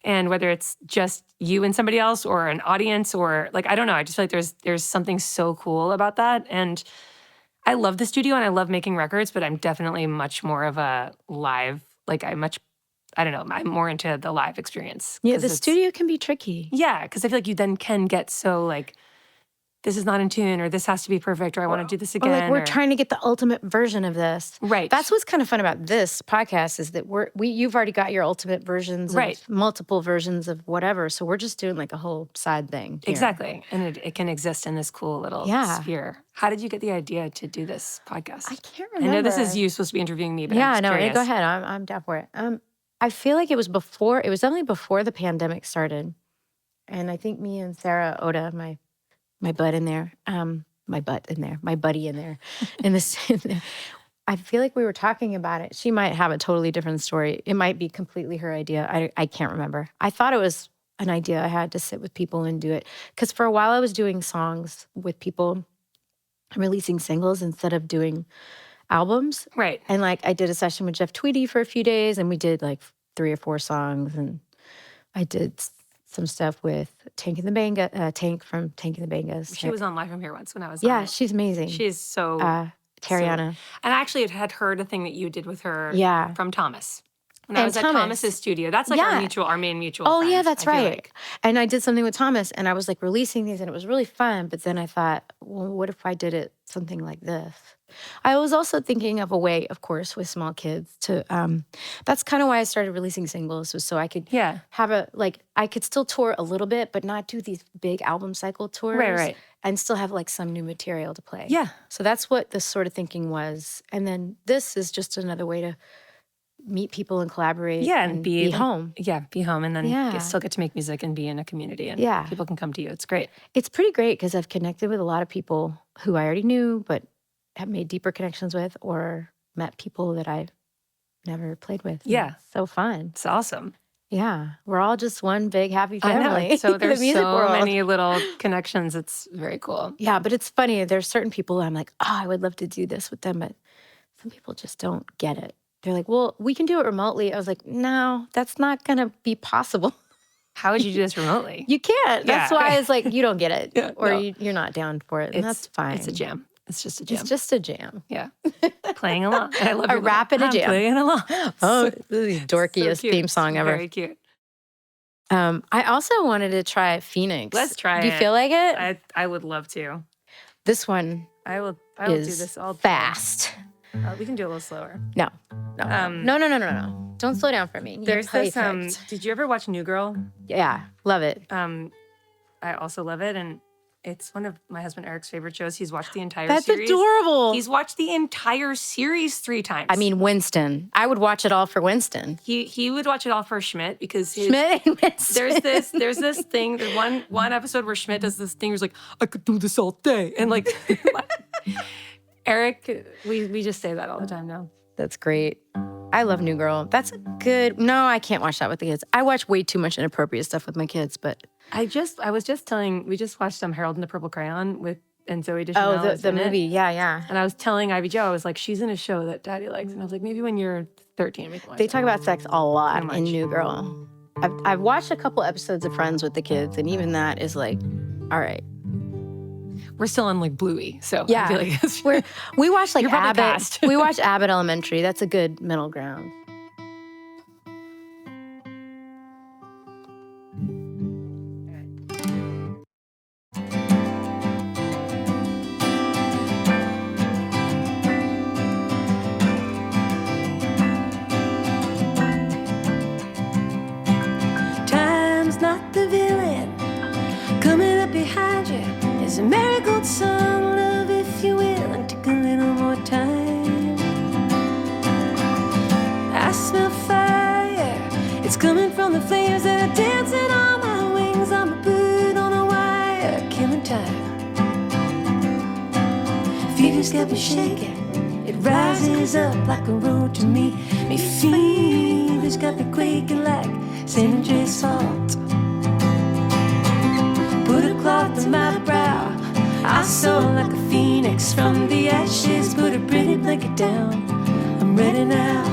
And whether it's just you and somebody else or an audience or like, I don't know. I just feel like there's something so cool about that. And I love the studio and I love making records, but I'm definitely much more of a live, like I don't know, I'm more into the live experience. Yeah, 'cause the it's- studio can be tricky. Yeah, because I feel like you then can get so like, this is not in tune or this has to be perfect or I want to do this Or again. like we're trying to get the ultimate version of this. Right. That's what's kind of fun about this podcast is that you've already got your ultimate versions Right. of multiple versions of whatever. So we're just doing like a whole side thing. Here. Exactly. And it can exist in this cool little Yeah. sphere. How did you get the idea to do this podcast? I can't I remember. know this is you supposed to be interviewing me, but Yeah, I'm just no, curious. go ahead. I'm down for it. I feel like it was definitely before the pandemic started. And I think me and Sarah Oda, my buddy in there, in this, I feel like we were talking about it. She might have a totally different story. It might be completely her idea. I can't remember. I thought it was an idea I had to sit with people and do it. Because for a while I was doing songs with people, releasing singles instead of doing albums. Right. And like I did a session with Jeff Tweedy for a few days and we did like 3 or 4 songs. And I did some stuff with Tank from Tank and the Bangas. She was on Live from Here once when I was on Yeah, it. she's amazing. She's so... Tariana. And I actually had heard a thing that you did with her Yeah. from Thomas. When I And was at Thomas. Thomas's studio. That's like our main mutual Oh, friend, yeah, that's I feel right. like. And I did something with Thomas and I was like releasing these and it was really fun. But then I thought, well, what if I did it something like this? I was also thinking of a way, of course, with small kids to, that's kind of why I started releasing singles was so I could have I could still tour a little bit, but not do these big album cycle tours. Right. And still have like some new material to play. Yeah. So that's what this sort of thinking was. And then this is just another way to meet people and collaborate and be like, home. Yeah, be home and then Yeah. still get to make music and be in a community and Yeah. people can come to you. It's great. It's pretty great because I've connected with a lot of people who I already knew but have made deeper connections with or met people that I've never played with. Yeah. It's so fun. It's awesome. Yeah. We're all just one big happy I family. know. So The there's music so world. many little connections. It's very cool. Yeah, but it's funny. There's certain people I'm like, oh, I would love to do this with them, but some people just don't get it. They're like, well, we can do it remotely. I was like, no, that's not going to be possible. How would you do this remotely? You can't. That's Yeah. why it's like, you don't get it. Yeah, or no. you're not down for it. And that's fine. It's a jam. It's just a jam. It's just a jam. Yeah. Playing along. And I love A your rap and a I'm jam. Playing along. Oh, this is the dorkiest So cute. theme song ever. Very cute. I also wanted to try Phoenix. Let's try Do you it. feel like it? I would love to. This one I will do is this all day. fast. We can do a little slower. No. Um, No. Don't slow down for me. You're There's this. perfect. Did you ever watch New Girl? Yeah, love it. I also love it, and it's one of my husband Eric's favorite shows. He's watched the entire That's series. adorable. He's watched the entire series 3 times. I mean, Winston. I would watch it all for Winston. he would watch it all for Schmidt because his, Schmidt and Winston. there's this thing. There's one episode where Schmidt does this thing. Where he's like, I could do this all day, and like Eric, we just say that all the time now. That's great. I love New Girl. That's a good. No, I can't watch that with the kids. I watch way too much inappropriate stuff with my kids, but I was just telling. We just watched Harold and the Purple Crayon and Zoe Deschanel. the is in it. movie. Yeah. And I was telling Ivy Jo, I was like, she's in a show that Daddy likes, and I was like, maybe when you're 13, we can watch They it. talk about sex a lot Too in much. New Girl. I've watched a couple episodes of Friends with the kids, and even that is like, all right. We're still on like Bluey, so Yeah. I feel like it's, We watch like You're probably Abbott. past. We watch Abbott Elementary. That's a good middle ground. It's coming from the flames that are dancing on my wings. I'm a bird on a wire, killing time. Fever's got me shaking. It rises up like a road to me. Me fever's got me quaking like San Andreas salt. Put a cloth to my brow. I soar like a phoenix from the ashes. Put a pretty blanket down. I'm ready now.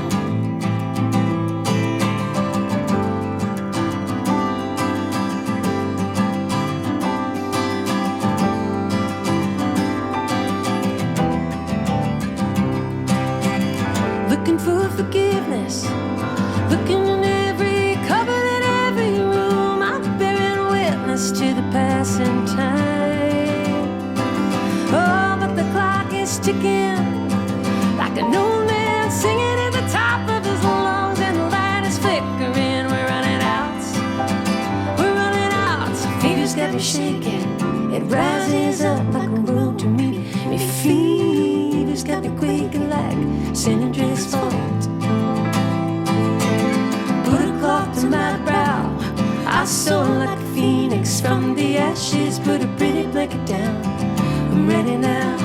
Looking for forgiveness, looking in every cupboard in every room. I'm bearing witness to the passing time. Oh, but the clock is ticking like an old man singing at the top of his lungs, and the light is flickering. We're running out, we're running out. Fever's got me shaking. It rises up like a road to me. Me fever's got me quaking like San Andreas fault. Put a cloth to my brow. I soar like a phoenix from the ashes. Put a pretty blanket down. I'm ready now.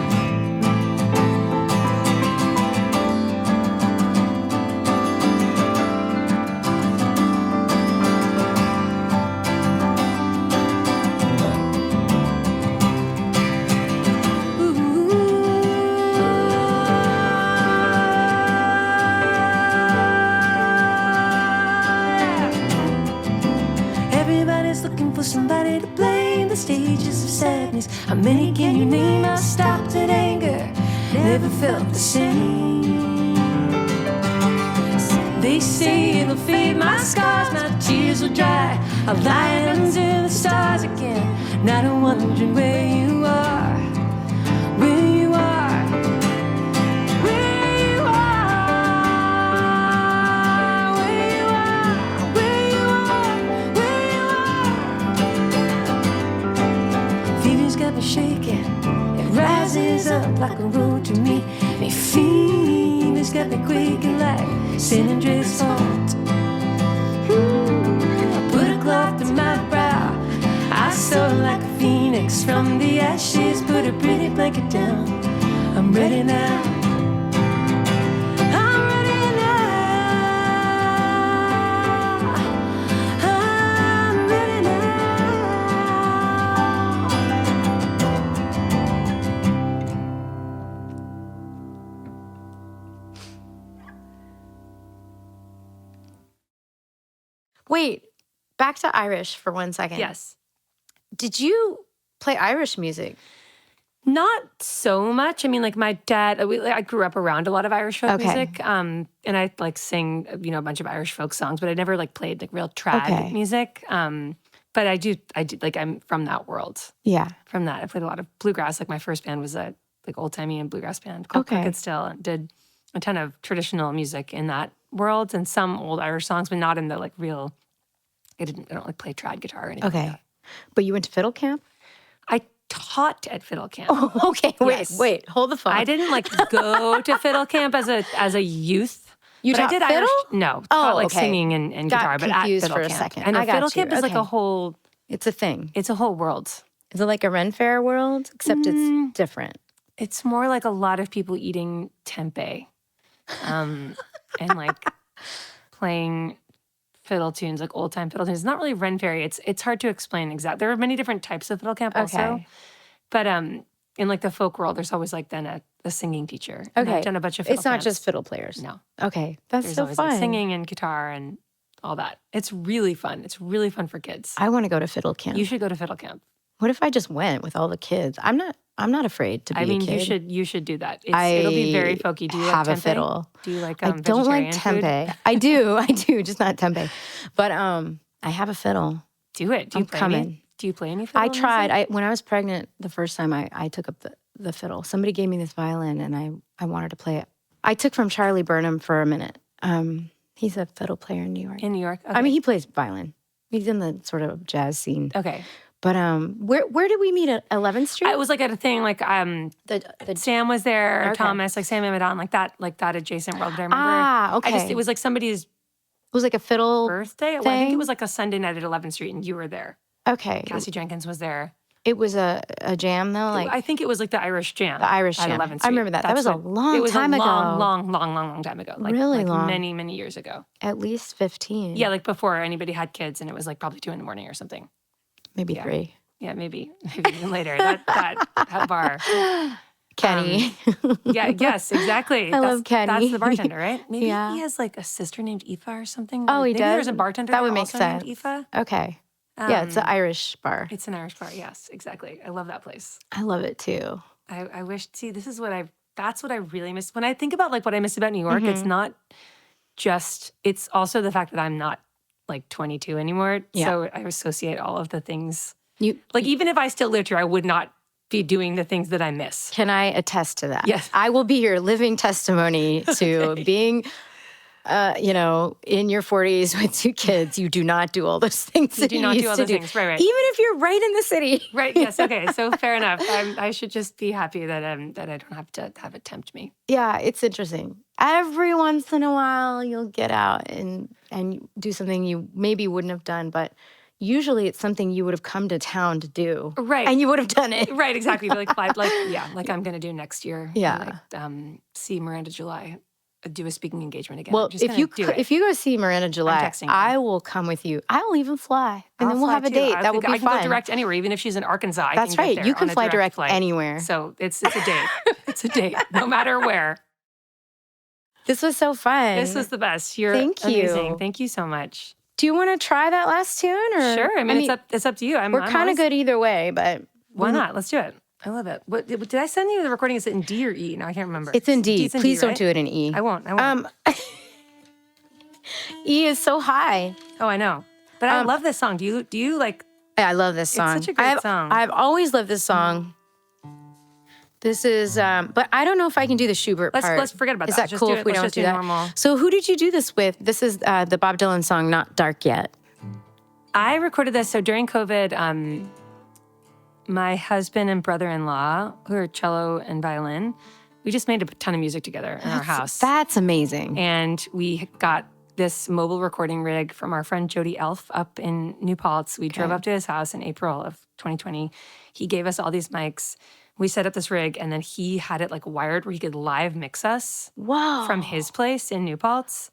Somebody to blame, the stages of sadness. How many can you name? I stopped at anger, never felt the same. They say it'll fade my scars, my tears will dry. I'll lie under the stars again, not wondering where you are, where you are, where you are, where you are, where you are, where you are. Fever's got me shaking. It rises up like a road to me. Me fever's got me quaking like San Andreas fault. I put a cloth to my brow. I soar like a phoenix from the ashes. Put a pretty blanket down. I'm ready now. I'm ready now. I'm ready now. Wait, back to Irish for 1 second. Yes. Did you play Irish music? Not so much. I mean, like my dad, I grew up around a lot of Irish folk Okay. music. And I like sing, a bunch of Irish folk songs, but I never like played like real trad music. But I do like I'm from that world. Yeah. From that, I played a lot of bluegrass. Like my first band was a like old timey and bluegrass band called Crooked Still, and did a ton of traditional music in that world and some old Irish songs, but not in the like real. I don't like play trad guitar or anything. Okay. Like that. But you went to fiddle camp? I taught at Fiddle camp. Oh, okay. Yes. Wait. Hold the phone. I didn't like go to Fiddle camp as a youth. You but taught I did fiddle? Irish, no, Oh, taught like okay. singing and Got guitar, but at confused Fiddle for a camp. second. And I got Fiddle you. camp is like Okay. a whole. It's a thing. It's a whole world. Is it like a Ren Fair world? Except it's different. It's more like a lot of people eating tempeh, and like playing fiddle tunes, like old time fiddle tunes. It's not really Ren Fair. It's hard to explain exactly. There are many different types of fiddle camp also, Okay. but in like the folk world, there's always like then a singing teacher. And Okay. I've done a bunch of fiddle It's not camps. just fiddle players. No. Okay. That's There's so always fun. like singing and guitar and all that. It's really fun. It's really fun for kids. I want to go to fiddle camp. You should go to fiddle camp. What if I just went with all the kids? I'm not afraid to be I mean, a kid. you should do that. It'll be very folky. Do you have like a tempeh? fiddle. Do you like I don't like vegetarian food? tempeh. I do, just not tempeh. But I have a fiddle. Do it. Do you I'm play coming. any? Do you play any fiddle? I music? tried. When I was pregnant the first time, I took up the fiddle. Somebody gave me this violin, and I wanted to play it. I took from Charlie Burnham for a minute. He's a fiddle player in New York. In New York? Okay. I mean, he plays violin. He's in the sort of jazz scene. Okay. But where did we meet at 11th Street? I was like at a thing like the Sam was there, Okay. Thomas, like Sam Amadon, like that adjacent world. But I remember Ah, okay. it was like somebody's was like a fiddle birthday. Well, I think it thing? was like a Sunday night at 11th Street, and you were there. Okay. Cassie Jenkins was there. It was a jam though, like I think it was like the Irish Jam. the Irish at jam. 11th Street. I remember that. That was a long time ago. Long time ago. Like, Really like long. Many, many years ago. At least 15. Yeah, like before anybody had kids, and it was like probably 2 a.m. or something. Maybe 3. Yeah, maybe even later. That bar. Kenny. Yeah, yes, exactly. I love Kenny. That's the bartender, right? Maybe Yeah. he has like a sister named Aoife or something. Oh, he Maybe does? there's a bartender That would there make also sense. named Aoife. Okay. Yeah, it's an Irish bar. It's an Irish bar. Yes, exactly. I love that place. I love it too. I wish. See, that's what I really miss. When I think about like what I miss about New York, it's not just. It's also the fact that I'm not like 22 anymore. Yeah. So I associate all of the things. You Like even if I still lived here, I would not be doing the things that I miss. Can I attest to that? Yes. I will be your living testimony to being, in your 40s with 2 kids. You do not do all those things. You do not do all those things. Right. Even if you're right in the city. Right. Yes. Okay. So fair enough. I should just be happy that I don't have to have it tempt me. Yeah, it's interesting. Every once in a while, you'll get out and do something you maybe wouldn't have done, but usually it's something you would have come to town to do. Right. And you would have done it. Right. Exactly. Like I'm going to do next year. Yeah. And, see Miranda July do a speaking engagement again. Well, I'm just if you gonna do it. if you go see Miranda July, texting you. I will come with you. I will even fly, and then I'll we'll fly have a too. date. That will be I can fun. go direct anywhere, even if she's in Arkansas. I That's can right. Get there You can on a fly direct flight. anywhere. So it's a date. It's a date, no matter where. This was so fun. This was the best. You're Thank you. amazing. Thank you so much. Do you want to try that last tune? Or Sure. I mean, it's up to you. We're kind of good either way, but Why not? Let's do it. I love it. What did I send you the recording? Is it in D or E? No, I can't remember. it's in D. It's in Please D, don't right? do it in E. I won't. E is so high. Oh, I know. But I love this song. Do you like? I love this song. such a great song. I've always loved this song. This is, but I don't know if I can do the Schubert part. Let's forget about is that. Is that Just cool do if it. we Let's don't just do do that? normal. So who did you do this with? This is the Bob Dylan song, Not Dark Yet. I recorded this. So during COVID, my husband and brother-in-law, who are cello and violin, we just made a ton of music together in our house. That's amazing. And we got this mobile recording rig from our friend Jody Elf up in New Paltz. We drove up to his house in April of 2020. He gave us all these mics. We set up this rig, and then he had it like wired where he could live mix us Wow. from his place in New Paltz.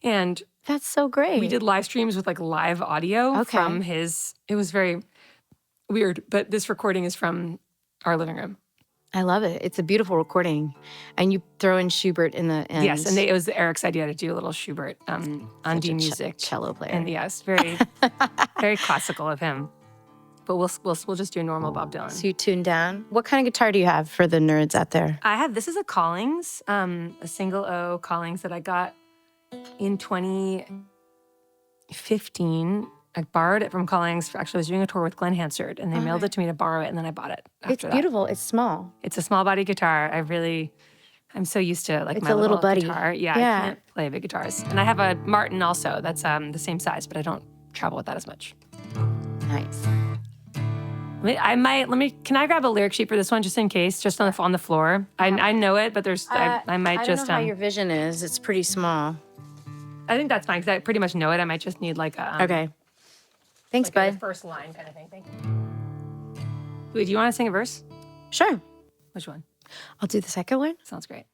And That's so great. we did live streams with like live audio Okay. from his. It was very weird, but this recording is from our living room. I love it. It's a beautiful recording. And you throw in Schubert in the end. Yes, and it was Eric's idea to do a little Schubert on D music. Cello player. And yes, very, very classical of him. But we'll just do a normal Bob Dylan. So you tune down. What kind of guitar do you have for the nerds out there? This is a Collings, a single O Collings that I got in 2015. I borrowed it from Collings. Actually, I was doing a tour with Glenn Hansard, and they mailed it to me to borrow it, and then I bought it after It's that. beautiful. It's small. It's a small body guitar. I'm so used to like It's my a little buddy. guitar. Yeah, Yeah. I can't play big guitars. And I have a Martin also. That's the same size, but I don't travel with that as much. Nice. Can I grab a lyric sheet for this one just in case, just on the floor? I know it, but I might I just. don't know how your vision is. It's pretty small. I think that's fine because I pretty much know it. I might just need like a. Okay. Thanks, Like a bud. first line kind of thing. Thank you. Wait, do you want to sing a verse? Sure. Which one? I'll do the second one. Sounds great.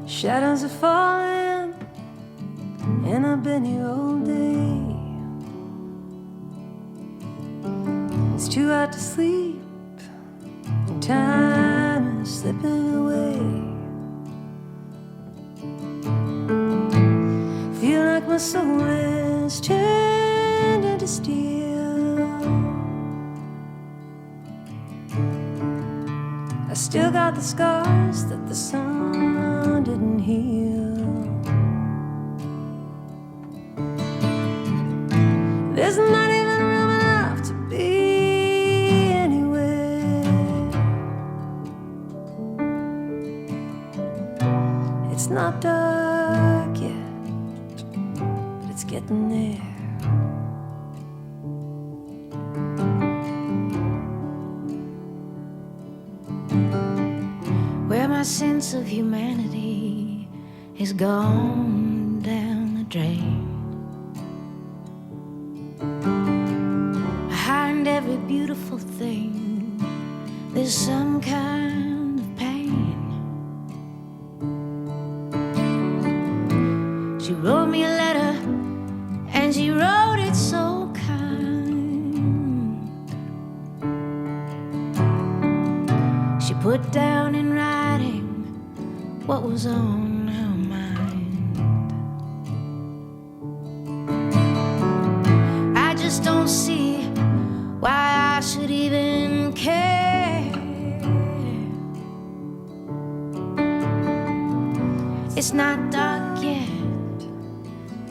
Shadows are falling, and I've been here all day. It's too hard to sleep, and time is slipping away. Feel like my soul is turned into steel. I still got the scars that the sun didn't heal. There's not even room enough to be anywhere. It's not dark yet. getting there. Where my sense of humanity is gone down the drain. Behind every beautiful thing, there's some kind of pain. She wrote me a letter, and she wrote it so kind. She put down in writing what was on her mind. I just don't see why I should even care. It's not dark yet,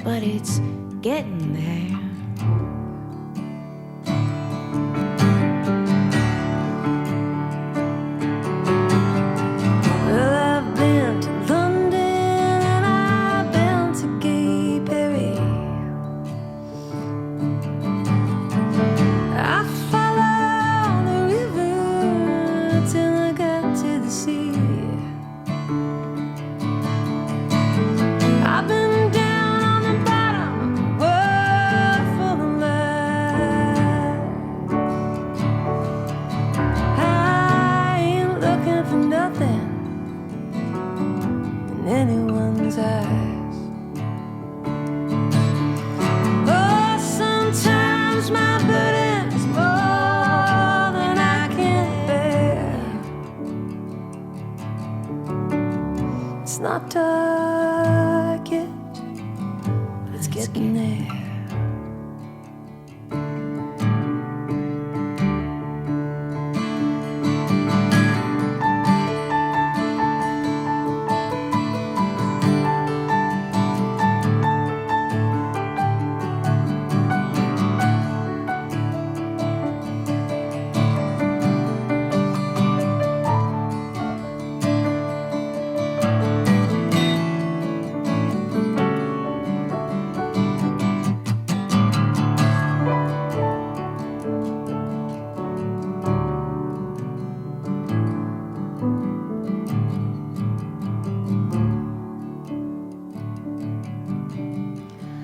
but it's getting there. Well, I've been to London and I've been to Gay Perry. I followed the river till I got to the sea. I've been down on the bottom of the world for the light. I ain't looking for nothing in anyone's eyes. Oh, sometimes my burden's more than I can bear. It's not dark yet, but it's getting there.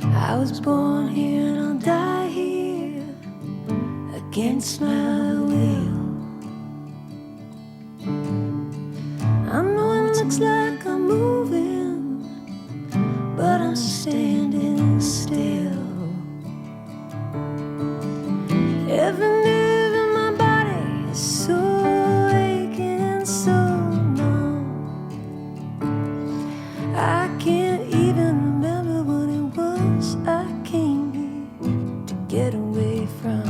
I was born here and I'll die here against my will. I know it looks like I'm moving, but I'm standing still. Every nerve in my body is so aching and so numb. I can't even remember what it was I came here to get away from.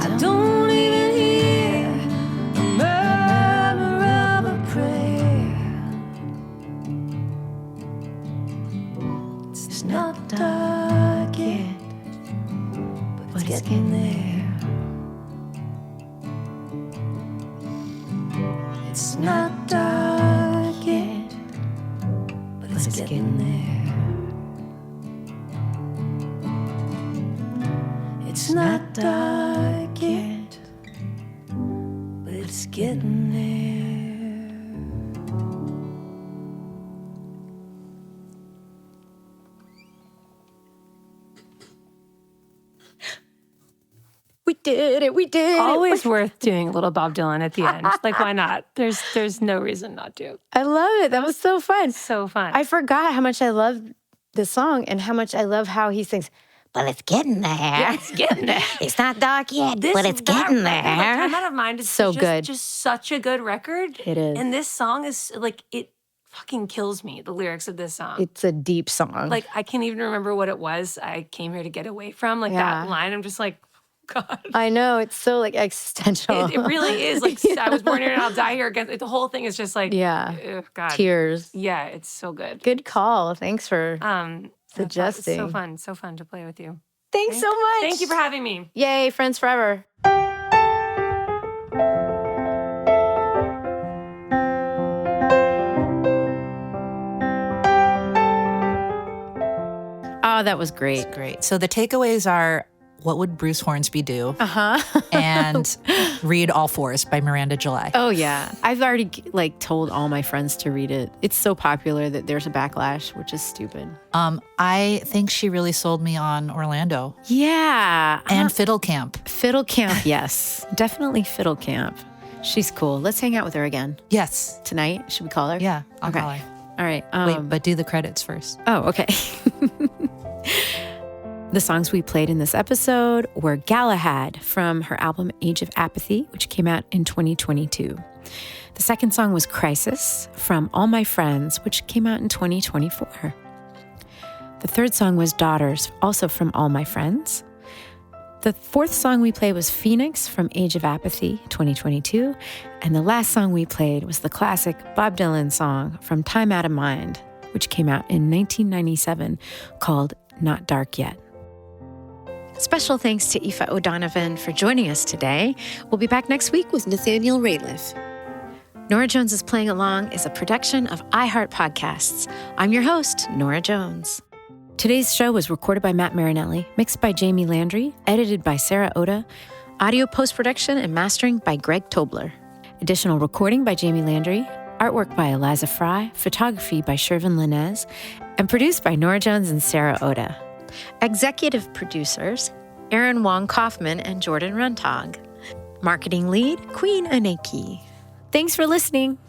I don't even hear a murmur of a prayer. It's not dark yet, but it's getting there. It's not dark yet, but it's getting there. It's not dark yet, but it's getting there. We did it. We did Always worth doing a little Bob Dylan at the end. Like, why not? There's no reason not to. I love it. That was so fun. So fun. I forgot how much I love the song and how much I love how he sings. But it's getting there. Yeah, it's getting there. It's not dark yet, but it's getting there. Time Out of Mind is So just, good. just such a good record. It is. And this song is like, it fucking kills me, the lyrics of this song. It's a deep song. Like, I can't even remember what it was I came here to get away from. Like, Yeah. that line, I'm just like, God. I know. It's so like existential. It really is. Like, I was born here and I'll die here again. Like, the whole thing is just like, Yeah. ugh, God. Tears. Yeah, it's so good. Good call. Thanks for suggesting. It's so fun to play with you. Thanks so much. Thank you for having me. Yay, friends forever. Oh, that was great. Great. So the takeaways are, what would Bruce Hornsby do? And read All Fours by Miranda July. Oh, yeah. I've already told all my friends to read it. It's so popular that there's a backlash, which is stupid. I think she really sold me on Orlando. Yeah. And Fiddle Camp. Fiddle Camp, yes. Definitely Fiddle Camp. She's cool. Let's hang out with her again. Yes. Tonight? Should we call her? Yeah, I'll Okay. call her. All right. Wait, but do the credits first. Oh, okay. The songs we played in this episode were Galahad from her album Age of Apathy, which came out in 2022. The second song was Crisis from All My Friends, which came out in 2024. The third song was Daughters, also from All My Friends. The fourth song we played was Phoenix from Age of Apathy, 2022. And the last song we played was the classic Bob Dylan song from Time Out of Mind, which came out in 1997, called Not Dark Yet. Special thanks to Aoife O'Donovan for joining us today. We'll be back next week with Nathaniel Rateliff. Norah Jones is Playing Along is a production of iHeart Podcasts. I'm your host, Norah Jones. Today's show was recorded by Matt Marinelli, mixed by Jamie Landry, edited by Sarah Oda, audio post-production and mastering by Greg Tobler. Additional recording by Jamie Landry, artwork by Eliza Fry, photography by Shervin Linez, and produced by Norah Jones and Sarah Oda. Executive producers, Aaron Wong Kaufman and Jordan Runtag. Marketing lead, Queen Aneki. Thanks for listening.